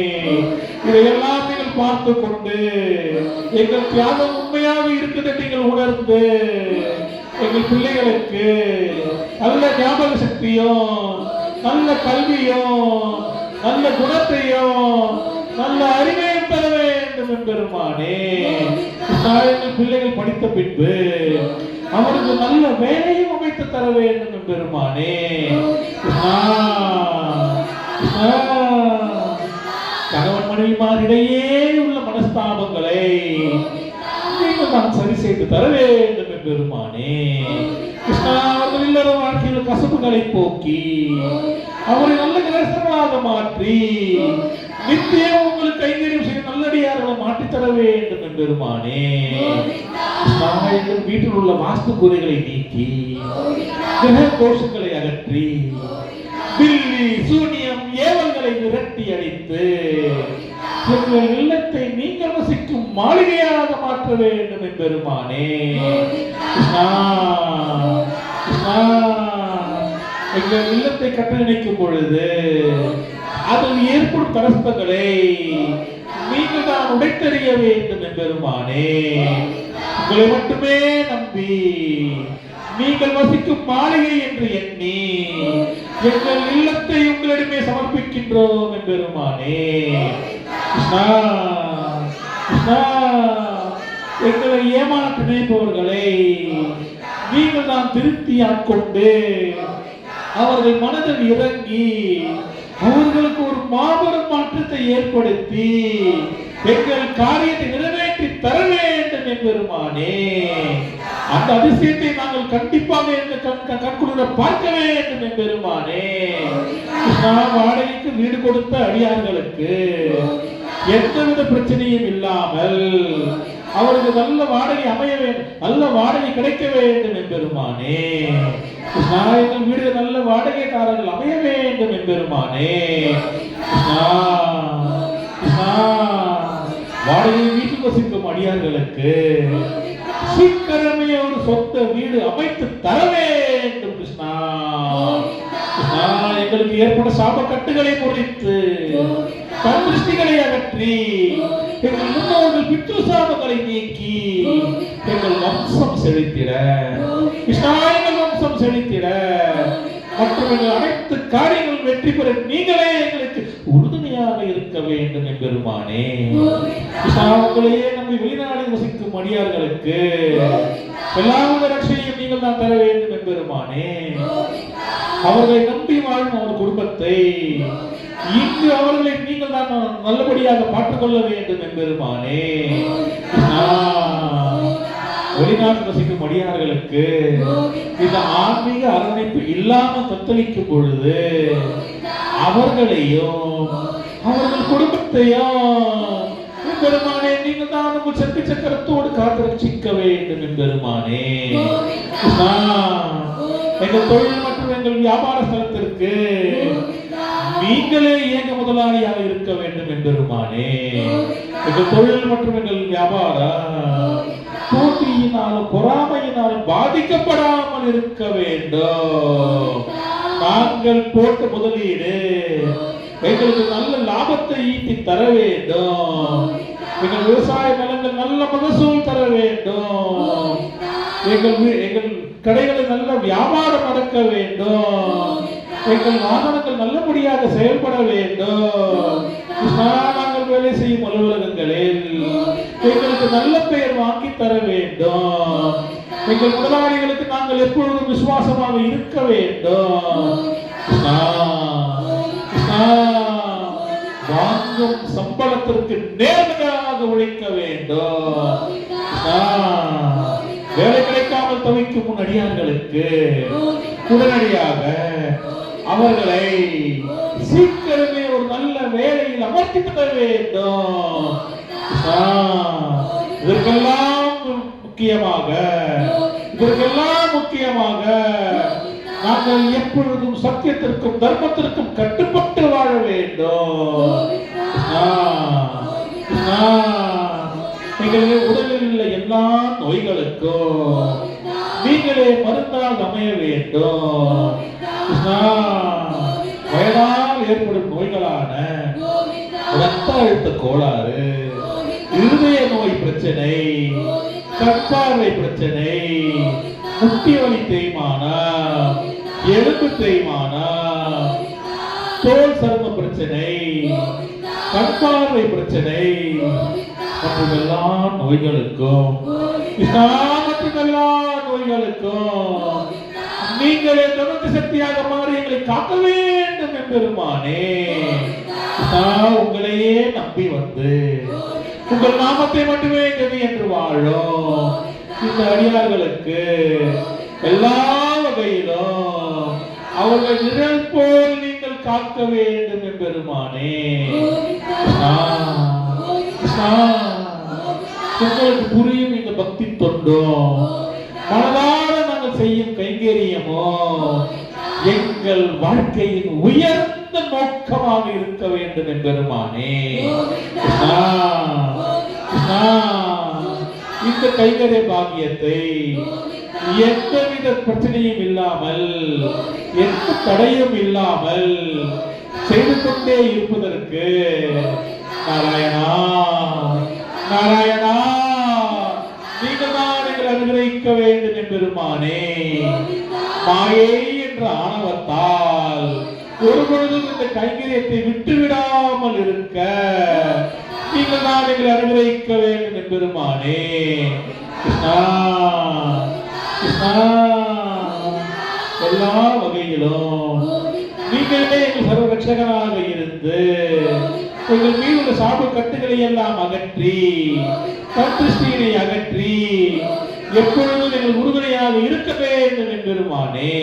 இதையெல்லாம் நீங்கள் பார்த்து கொண்டு எங்கள் தியாகம் உண்மையாக இருக்கிறது நீங்கள் உணர்ந்து எங்கள் பிள்ளைகளுக்கு நல்ல ஞாபக சக்தியும் நல்ல கல்வியும் நல்ல குணத்தையும் நல்ல அறிவையும் தர வேண்டும் பெருமானே. எங்கள் பிள்ளைகள் படித்த பின்பு அவருக்கு நல்ல வேலையும் அமைத்து தர வேண்டும் பெருமானே. கணவன் மனைவிமாரிடையே உள்ள மனஸ்தாபங்களை நீங்கள் தான் சரி செய்து தர வேண்டும் பெருமானே. அவர்கள் இல்லற வாழ்க்கையில் கசப்புகளை போக்கி அவரை நல்ல கிரசமாக மாற்றி நித்தியம் உங்களுக்கு கைங்கரியம் செய்ய நல்லடியார்களை மாற்றித்தர வேண்டும் பெருமானே. எங்கள் வீட்டில் உள்ள வாஸ்து குறைகளை நீக்கி கிரக தோஷங்களை அகற்றி பில்லி சூனியம் ஏவல்களை விரட்டி அடித்து எங்கள் இல்லத்தை நீங்கள் வசிக்கும் மாளிகையாக மாற்ற வேண்டும் என்பெருமானே. கிருஷ்ணா கிருஷ்ணா, எங்கள் இல்லத்தை கட்ட நினைக்கும் பொழுது அதில் ஏற்படும் தடஸ்தங்களை நீங்கள் தான் உடைத்தறிய வேண்டும் என்பெருமானே. உங்களை மட்டுமே நம்பி நீங்கள் வசிக்கும் மாளிகை என்று எண்ணி எங்கள் இல்லத்தை உங்களிடமே சமர்ப்பிக்கின்றோம் என்பெருமானே. கிருஷ்ணா கிருஷ்ணா, எங்களை ஏமாற்ற நினைப்பவர்களை நீங்கள் தான் திருத்தி ஆட்கொண்டு அவர்கள் மனதில் இறங்கி அவர்களுக்கு ஒரு மாபெரும் மாற்றத்தை ஏற்படுத்தி எங்கள் காரியத்தை நிறைவேற்றி தர வேண்டும் என்பெருமானே. அந்த அதிசயத்தை நாங்கள் கண்டிப்பாக கண்குளிர பார்க்க வேண்டும் என்பெருமானே. வாடகைக்கு வீடு கொடுத்த அடியார்களுக்கு எந்தவித பிரச்சனையும் இல்லாமல் அவருக்கு நல்ல வாடகை அமைய வேண்டும், நல்ல வாடகை கிடைக்க வேண்டும் என்பெருமானே. எங்கள் வீடு நல்ல வாடகைக்காரர்கள் அமைய வேண்டும் என்பெருமானே. வாடகை வீட்டில் வசிக்கும் அடியார்களுக்கு சீக்கிரமே ஒரு சொந்த வீடு அமைத்து தர வேண்டும் கிருஷ்ணா. எங்களுக்கு ஏற்பட்ட சாப கட்டுகளை முறித்து கண்திருஷ்டிகளை அகற்றி எங்கள் முன்னோர்கள் பித்ரு சாபங்களை நீக்கி எங்கள் வம்சம் செழித்திட கிருஷ்ணா, எங்கள் வம்சம் செழித்திட மற்றும் எங்கள் அனைத்து காரியங்கள் வெற்றி பெற நீங்களே எங்களுக்கு உறுதுணையாக இருக்க வேண்டும் என்பெருமானே. கிருஷ்ணா, உங்களையே நம்பி வெளிநாடு வசிக்கும் அடியார்களுக்கு எல்லாவித ரட்சையும் நீங்கள் தான் தர வேண்டும் என்பெருமானே. அவர்களை நம்பி வாழும் அவர் குடும்பத்தை இங்கு அவர்களை நீங்கள் தான் நல்லபடியாக பார்த்துக் கொள்ள வேண்டும் என்பெருமானே. வெளிநாட்டு வசிக்கும் அடியார்களுக்கு இந்த ஆன்மீக அரவணைப்பு இல்லாமல் தத்தளிக்கும் பொழுது அவர்களையும் அவர்கள் குடும்பத்தையும் பெருமானே நீங்கள் தான் உங்கள் சக்தி சக்கரத்தோடு காத்து ரட்சிக்க வேண்டும் என்பெருமானே. எங்கள் தொழில் மற்றும் எங்கள் வியாபார ஸ்தலத்திற்கு நீங்களே ஏக முதலாளியாக இருக்க வேண்டும் என்பெருமானே. எங்கள் தொழில் மற்றும் எங்கள் வியாபாரம் போட்டியினாலும் பொறாமையினாலும் பாதிக்கப்படாமல் இருக்க வேண்டும். நாங்கள் போட்ட முதலீடு எங்களுக்கு நல்ல லாபத்தை ஈட்டி தர வேண்டும். எங்கள் விவசாய நிலங்கள் நல்ல மகசூல் தர வேண்டும். எங்கள் கடைகளில் நல்ல வியாபாரம் நடக்க வேண்டும். எங்கள் வாகனங்கள் நல்லபடியாக செயல்பட வேண்டும். நாங்கள் வேலை செய்யும் அலுவலகங்களில் எங்களுக்கு நல்ல பெயர் வாங்கி தர வேண்டும். எங்கள் முதலாளிகளுக்கு நாங்கள் எப்பொழுதும் விசுவாசமாக இருக்க வேண்டும். வாங்கும் சம்பளத்திற்கு நேர்மையாக உழைக்க வேண்டும். வேலை கிடைக்காமல் தவிக்கும் முன் அடியார்களுக்கு உடனடியாக அவர்களை சீக்கிரமே ஒரு நல்ல வேலையில் அமர்த்தி தர வேண்டும். இதற்கெல்லாம் முக்கியமாக நாங்கள் எப்பொழுதும் சத்தியத்திற்கும் தர்மத்திற்கும் கட்டுப்பட்டு வாழ வேண்டும். எங்களுடைய உடலில் உள்ள எல்லா நோய்களுக்கும் நீங்களே மருந்தாக அமைய வேண்டும். வயதால் ஏற்படும் நோய்களான இரத்த அழுத்த கோளாறு, இருதய நோய் பிரச்சனை, கண்பார்வை பிரச்சனை, முட்டி வலி தேய்மானம், எலும்பு தேய்மானம், தோல் சரும பிரச்சனை, கண்பார்வை பிரச்சனை மற்றும் எல்லா நோய்களுக்கும் நீங்களே தொடர்ந்து சக்தியாக மாறி எங்களை காக்க வேண்டும் என்பெருமானே. உங்களையே நம்பி வந்து உங்கள் நாமத்தை மட்டுமே கவி என்று வாழும் இந்த அடியார்களுக்கு எல்லா வகையிலும் அவர்கள் நிழல் போல் நீங்கள் காக்க வேண்டும் என்பெருமானே. உங்களுக்கு புரியும் இந்த பக்தி தொண்டோ, மனதார நாங்கள் செய்யும் கைங்கரியமோ எங்கள் வாழ்க்கையின் உயர்ந்த நோக்கமாக இருக்க வேண்டும் எம்பெருமானே. கிருஷ்ணா, கிருஷ்ணா, இந்த கைங்கரிய பாக்கியத்தை எந்தவித பிரச்சனையும் இல்லாமல் எந்த தடையும் இல்லாமல் செய்து கொண்டே இருப்பதற்கு நாராயணா, நாராயணா, நீங்கள் தான் எங்களை அனுகிரகிக்க வேண்டும் எம்பெருமானே. மாயை என்ற ஆணவத்தால் ஒரு பொழுதும் இந்த கைங்கரியத்தை விட்டுவிடாமல் இருக்க நீங்கள் தான் எங்களை அனுகிரகிக்க வேண்டும் எம்பெருமானே. கிருஷ்ணா, கிருஷ்ணா, எல்லா வகையிலும் நீங்களே எங்கள் சர்வ ரட்சகனாக இருந்து எங்கள் மீது உள்ள சாப கட்டுகளை எல்லாம் அகற்றி கட்டுஸ்ரீனை அகற்றி எப்பொழுதும் எங்கள் உறுதுணையாக இருக்க வேண்டும் எம்பெருமானே.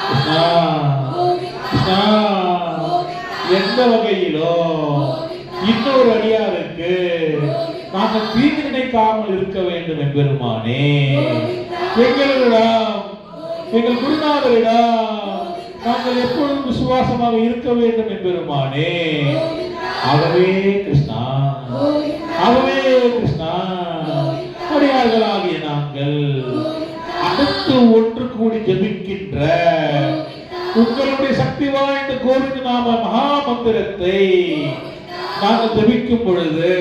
கிருஷ்ணா, கிருஷ்ணா, எந்த வகையிலும் இன்னொரு அடியாருக்கு நாங்கள் தீங்கு நினைக்காமல் இருக்க வேண்டும் எம்பெருமானே. எங்களிடம் எங்கள் குருநாதரிடம் நாங்கள் எப்பொழுதும் விசுவாசமாக இருக்க வேண்டும் எம்பெருமானே. ஆகவே கிருஷ்ணா, ஆகவே கிருஷ்ணா, அடியார்களாகிய நாங்கள் அடுத்து ஒன்று கூடி ஜெபிக்கின்ற உங்களுடைய சக்தி வாய்ந்த கோவிந்த நாம மகா மந்திரத்தை நாங்கள் ஜெபிக்கும் பொழுது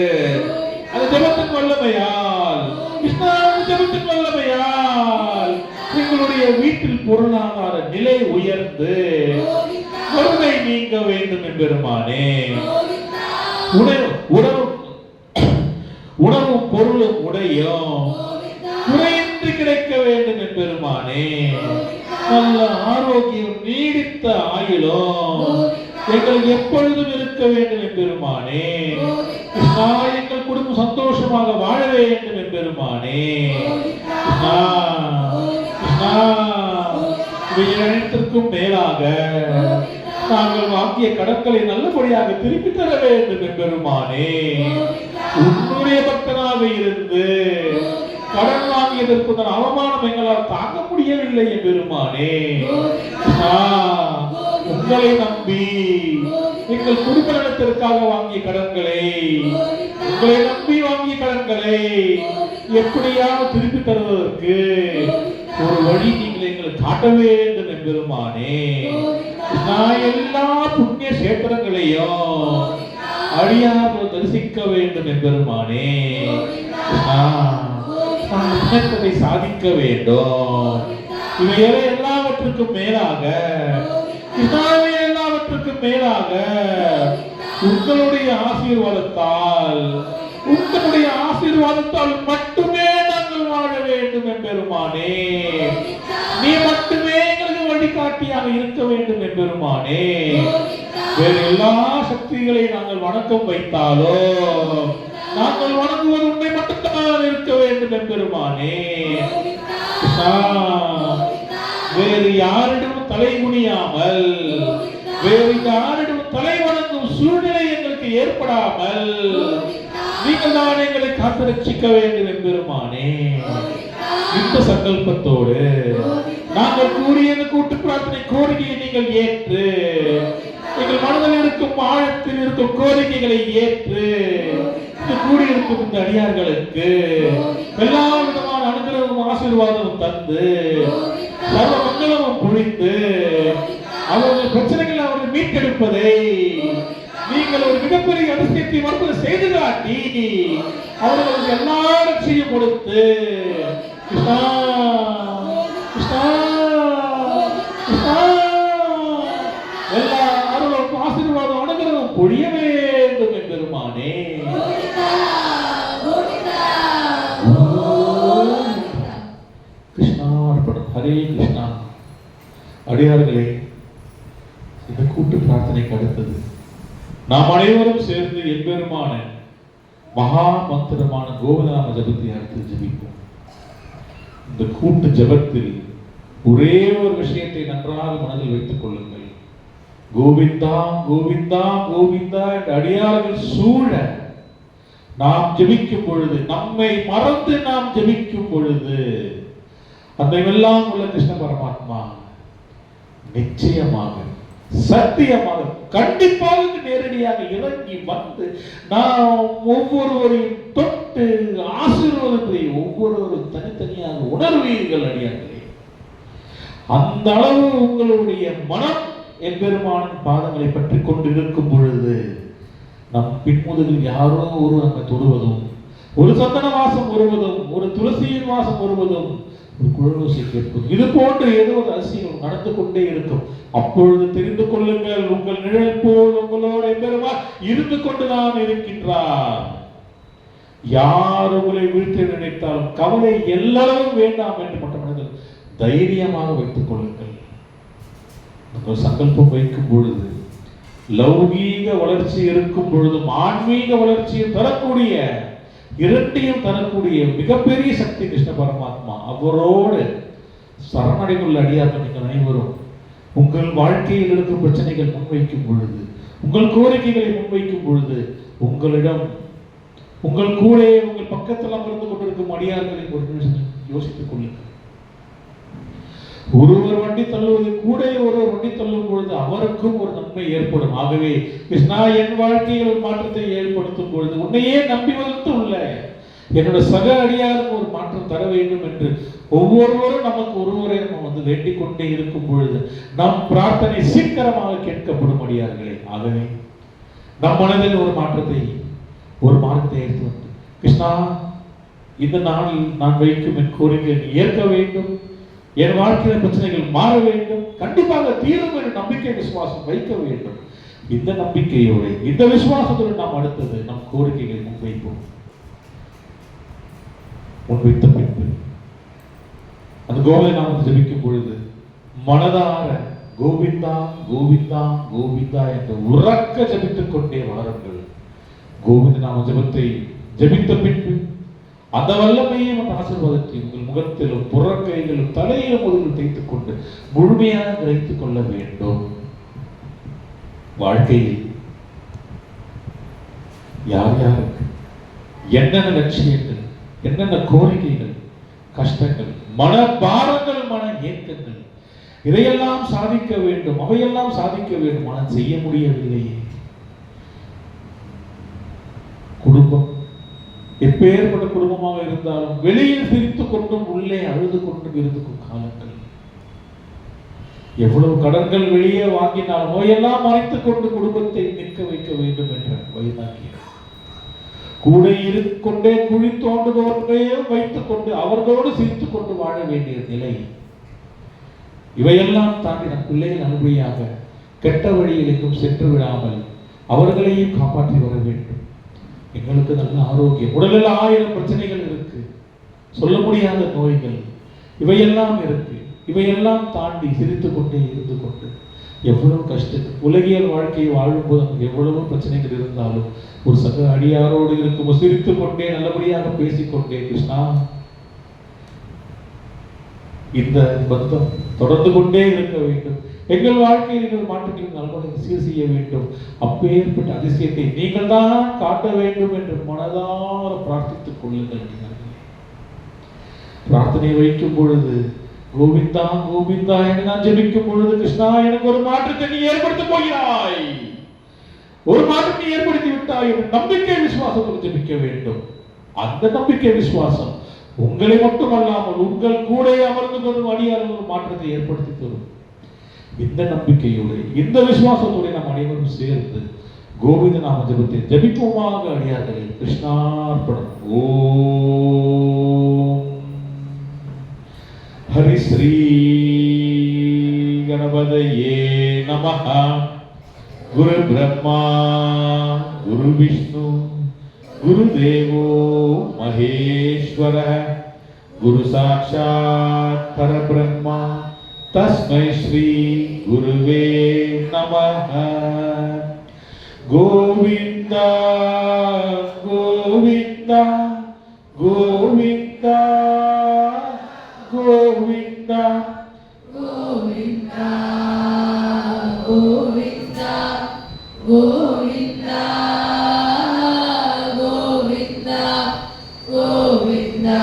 அது ஜெபத்தின் வல்லமையால், கிருஷ்ணா, ஜெபத்தின் வல்லமையால் எங்களுடைய வீட்டில் பொருளாதார நிலை உயர்ந்து வறுமை நீங்க வேண்டும் எம்பெருமானே. உணவும் பொருளும் உடையும் குறையின்றி கிடைக்க வேண்டும் எம்பெருமானே. நல்ல ஆரோக்கியம் நீடித்த ஆயுளும் எங்களுக்கு எப்பொழுதும் இருக்க வேண்டும் எம்பெருமானே. கிருஷ்ணா, எங்கள் குடும்பம் சந்தோஷமாக வாழ வேண்டும் எம்பெருமானே. கிருஷ்ணா, கிருஷ்ணா, இவை அனைத்திற்கும் மேலாக நாங்கள் வாங்கிய கடன்களை நல்லபடியாக திருப்பி தர வேண்டும் எம்பெருமானே. உன்னுடைய பக்தனாக இருந்து கடன் வாங்கியதற்கு அவமானம் எங்களால் தாங்க முடியவில்லை எம்பெருமானே. உங்களை நம்பி எங்கள் குடும்ப நலத்திற்காக வாங்கிய கடன்களை, உங்களை நம்பி வாங்கிய கடன்களை எப்படியாவது திருப்பி தருவதற்கு ஒரு வழி நீங்கள் எங்களுக்கு காட்ட வேண்டும் எம்பெருமானே. நான் எல்லா புண்ணிய சேத்திரங்களையும் அடியார்கள் தரிசிக்க வேண்டும் எம்பெருமானே. புண்ணியத்தை சாதிக்க வேண்டும். இவையெல்லாம் எல்லாவற்றுக்கும் மேலாக, எல்லாவற்றுக்கும் மேலாக உங்களுடைய ஆசீர்வாதத்தால், உங்களுடைய ஆசீர்வாதத்தால் மட்டுமே நாங்கள் வாழ வேண்டும் எம்பெருமானே. நீ மட்டுமே எங்களுக்கு வழிகாட்டியாக இருக்க வேண்டும் எம்பெருமானே. வேறு எல்லா சக்திகளை நாங்கள் வணக்கம் வைத்தாலோ நாங்கள் வணங்குவது உண்மை மட்டும்தான் இருக்க வேண்டும் எம்பெருமானே. வேறு யாரிடம் தலை குனியாமல், வேறு யாரிடம் தலை வணங்கும் சூழ்நிலை எங்களுக்கு ஏற்படாமல் நீங்கள் தான் எங்களை காத்து ரட்சிக்க வேண்டும் எம்பெருமானே. இந்த சங்கல்பத்தோடு நாங்கள் கூறிய கூட்டு பிரார்த்தனை கோரிக்கையை நீங்கள் ஏற்று, எங்கள் மனதில் இருக்கும் ஆழத்தில் இருக்கும் கோரிக்கைகளை ஏற்று கூடியிருக்கும் இந்த அடியார்களுக்கு எல்லா விதமான அனுகிரகமும் ஆசீர்வாதமும் தந்து சர்வ மங்களமும் பொழித்து அவர்கள் பிரச்சனைகள் அவர்கள் மீட்டெடுப்பதை நீங்கள் ஒரு மிகப்பெரிய அதிசயத்தை மறுபடி செய்து காட்டி அவர்களுக்கு எல்லா ரட்சியும் கொடுத்து கிருஷ்ணா, கிருஷ்ணா, கிருஷ்ணா, எல்லா அருளும் ஆசீர்வாதம் அனுகிரகம் பொழிய வேண்டும் எம்பெருமானே. கிருஷ்ணா அர்ப்பணம். ஹரே கிருஷ்ணா. அடியார்களே, இந்த கூட்டு பிரார்த்தனைக்கு அடுத்தது நாம் அனைவரும் சேர்ந்து எம்பெருமான மகா மந்திரமான கோவிந்தநாம ஜபத்தை அடுத்து ஜபிப்போம். இந்த கூட்டு ஜபத்தில் ஒரே ஒரு விஷயத்தை நன்றாக மனதில் வைத்துக் கொள்ளுங்கள். கோவிந்தா கோவிந்தா கோவிந்தா என்ற அடியார்கள் சூழ நாம் ஜெபிக்கும் பொழுது, நம்மை மறந்து நாம் ஜெபிக்கும் பொழுது, அந்த எல்லாம் உள்ள கிருஷ்ண பரமாத்மா நிச்சயமாக, சத்தியமாக, கண்டிப்பாக நேரடியாக இறங்கி வந்து நாம் ஒவ்வொருவரையும் தொட்டு ஆசீர்வாதத்தை ஒவ்வொருவரும் தனித்தனியாக உணர்வீர்கள் அடியார்களே. அந்த அளவு உங்களுடைய மனம் எம்பெருமானின் பாதங்களை பற்றி கொண்டு இருக்கும் பொழுது நம் பின்முதுகில் யாரோ ஒரு நம்மை தொடுவதும், ஒரு சந்தன வாசம் வருவதும், ஒரு துளசியின் வாசம் வருவதும், ஒரு குழலோசை கேட்பதும், இது போன்ற ஏதோ ஒரு அதிசயம் நடந்து கொண்டே இருக்கும். அப்பொழுது தெரிந்து கொள்ளுங்கள், உங்கள் நிழல் போல் உங்களோட எம்பெருமான் இருந்து கொண்டுதான் இருக்கின்றார். யார் உங்களை வீழ்த்த நினைத்தாலும் கவலை எல்லளவும் வேண்டாம் என்று மட்டும் தைரியமாக வைத்துக் கொள்ளுங்கள். உங்கள் சங்கல்பம் வைக்கும் பொழுது, லௌகீக வளர்ச்சி இருக்கும் பொழுதும் ஆன்மீக வளர்ச்சியை தரக்கூடிய, இரண்டையும் தரக்கூடிய மிகப்பெரிய சக்தி கிருஷ்ண பரமாத்மா. அவரோடு சரணடைந்துள்ள அடியார்கள் நீங்கள் அனைவரும் உங்கள் வாழ்க்கையில் இருக்கும் பிரச்சனைகள் முன்வைக்கும் பொழுது, உங்கள் கோரிக்கைகளை முன்வைக்கும் பொழுது, உங்களிடம் உங்கள் கூட உங்கள் பக்கத்தில் அமர்ந்து கொண்டிருக்கும் அடியார்களை ஒரு நிமிஷம் யோசித்துக் கொள்ளுங்கள். ஒருவர் வண்டி தள்ளுவது கூட ஒருவர் வண்டி தள்ளும் பொழுது அவருக்கும் ஒரு நன்மை ஏற்படும். ஆகவே கிருஷ்ணா, என் வாழ்க்கையில் ஒரு மாற்றத்தை ஏற்படுத்தும் பொழுது உன்னையே நம்பி வந்து உள்ள என்னோட சக அடியாருக்கு ஒரு மாற்றம் தர வேண்டும் என்று ஒவ்வொருவரும் நமக்கு ஒருவரை நம்ம வந்து வேண்டிக் கொண்டே இருக்கும் பொழுது நம் பிரார்த்தனை சீக்கிரமாக கேட்கப்படும் அடியார்களே. ஆகவே நம் மனதில் ஒரு மாற்றத்தை, ஒரு மார்க்கத்தை எடுத்து வந்து, கிருஷ்ணா, இந்த நாளில் நான் வைக்கும் என் கோரிக்கை நீ ஏற்க வேண்டும், என் வாழ்க்கையில் பிரச்சனைகள் மாற வேண்டும், கண்டிப்பாக தீரும் என்ற நம்பிக்கை விசுவாசம் வைக்க வேண்டும். இந்த நம்பிக்கையோடு, இந்த விசுவாசத்தோடு நாம் அடுத்தது நம் கோரிக்கைகளை முன்வைப்போம். முன்வைத்த பின்பு அந்த கோவிலை நாம் ஜெபிக்கும் பொழுது மனதார கோவிந்தா கோவிந்தா கோவிந்தா என்று உறக்க ஜெபித்துக் கொண்டே வாருங்கள். கோவிந்த நாம ஜெபத்தை ஜெபித்த பின்பு அந்த வல்லமையை அந்த ஆசீர்வாதத்தை உங்கள் முகத்திலும் புறக்கைகளிலும் தலையிலும் முதலில் தைத்துக் கொண்டு முழுமையாக கிரகித்துக் கொள்ள வேண்டும். வாழ்க்கையில் யார் யாருக்கு என்னென்ன லட்சியங்கள், என்னென்ன கோரிக்கைகள், கஷ்டங்கள், மன பாரங்கள், மன ஏக்கங்கள், இதையெல்லாம் சாதிக்க வேண்டும், அவையெல்லாம் சாதிக்க வேண்டும், ஆனால் செய்ய முடியவில்லையே. குடும்பம் எப்பேற்பட்ட குடும்பமாக இருந்தாலும் வெளியில் சிரித்துக் கொண்டும் உள்ளே அழுது கொண்டும் இருக்கும் காலங்கள், எவ்வளவு கடன்கள் வெளியே வாங்கினாலும் அவையெல்லாம் மறைத்துக் கொண்டு குடும்பத்தை நிற்க வைக்க வேண்டும் என்ற வைராக்கியம், கூட கொண்டே குழி தோண்டுபவர்களையும் வைத்துக் கொண்டு அவர்களோடு சிரித்துக் கொண்டு வாழ வேண்டிய நிலை, இவையெல்லாம் தாண்டி நம் பிள்ளைகள் நல்லபடியாக கெட்ட வழியில் எங்கும் சென்று விடாமல் அவர்களையும் காப்பாற்றி வர வேண்டும். எங்களுக்கு நல்ல ஆரோக்கியம், உடலில் 1000 பிரச்சனைகள் இருக்கு, சொல்ல முடியாத நோய்கள் இவையெல்லாம் இருக்கு. இவையெல்லாம் தாண்டி சிரித்துக் கொண்டே இருந்து கொண்டு எவ்வளவு கஷ்டங்கள், உலகியல் வாழ்க்கையை வாழும்போது நமக்கு எவ்வளவு பிரச்சனைகள் இருந்தாலும் ஒரு சக அடியாரோடு இருக்கும் சிரித்துக் கொண்டே நல்லபடியாக பேசிக்கொண்டே, கிருஷ்ணா, இந்த பந்தம் தொடர்ந்து கொண்டே இருக்க வேண்டும், எங்கள் வாழ்க்கையில் நீங்கள் மாற்றங்கள் நல்வனை சீர் செய்ய வேண்டும், அப்பேற்பட்ட அதிசயத்தை நீங்கள் தான் காட்ட வேண்டும் என்று மனதார பிரார்த்தித்துக் கொள்ளுங்கள். பிரார்த்தனை வைக்கும் பொழுது கோவிந்தா கோவிந்தா என்று நான் ஜெபிக்கும் பொழுது, கிருஷ்ணா, எனக்கு ஒரு மாற்றத்தை நீ ஏற்படுத்த போகிறாய், ஒரு மாற்றத்தை ஏற்படுத்தி விட்டாய் என்று நம்பிக்கை விசுவாசத்தில் ஜெபிக்க வேண்டும். அந்த நம்பிக்கை விசுவாசம் உங்களை மட்டுமல்லாமல் உங்கள் கூட அமர்ந்து கொள்ளும் அடியார்கள் ஒரு மாற்றத்தை ஏற்படுத்தி தரும். இந்த நம்பிக்கையோடு, இந்த விசுவாசத்தோடு நாம் அனைவரும் சேர்ந்து கோவிந்த நாம ஜெபத்தை ஜெபிப்போமாக அடியார்களே. கிருஷ்ணார்ப்பணம். ஓம் ஹரி ஸ்ரீ கணபதயே நமஹ. குரு பிரம்மா குரு விஷ்ணு குரு தேவோ மகேஸ்வரः குரு சாட்சாத் பரபிரம்மா தஸ்மை ஸ்ரீ குருவே நமஹ. கோவிந்தா கோவிந்தா கோவிந்தா கோவிந்தா கோவிந்தா கோவிந்தா கோவிந்தா கோவிந்தா கோவிந்தா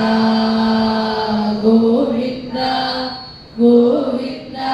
கோவிந்தா கோவிந்தா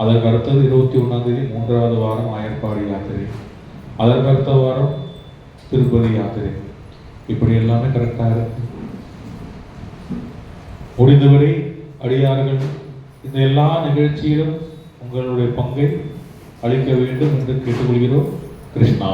அதற்கு அடுத்தது 21ஆம் தேதி 3வது வாரம் ஆயர்பாடி யாத்திரை, அதற்கு அடுத்த வாரம் திருப்பதி யாத்திரை. இப்படி எல்லாமே கரெக்டாக இருக்கு. முடிந்தவரை அடியார்கள் இந்த எல்லா நிகழ்ச்சியிலும் உங்களுடைய பங்கை அளிக்க வேண்டும் என்று கேட்டுக்கொள்கிறோம். கிருஷ்ணா.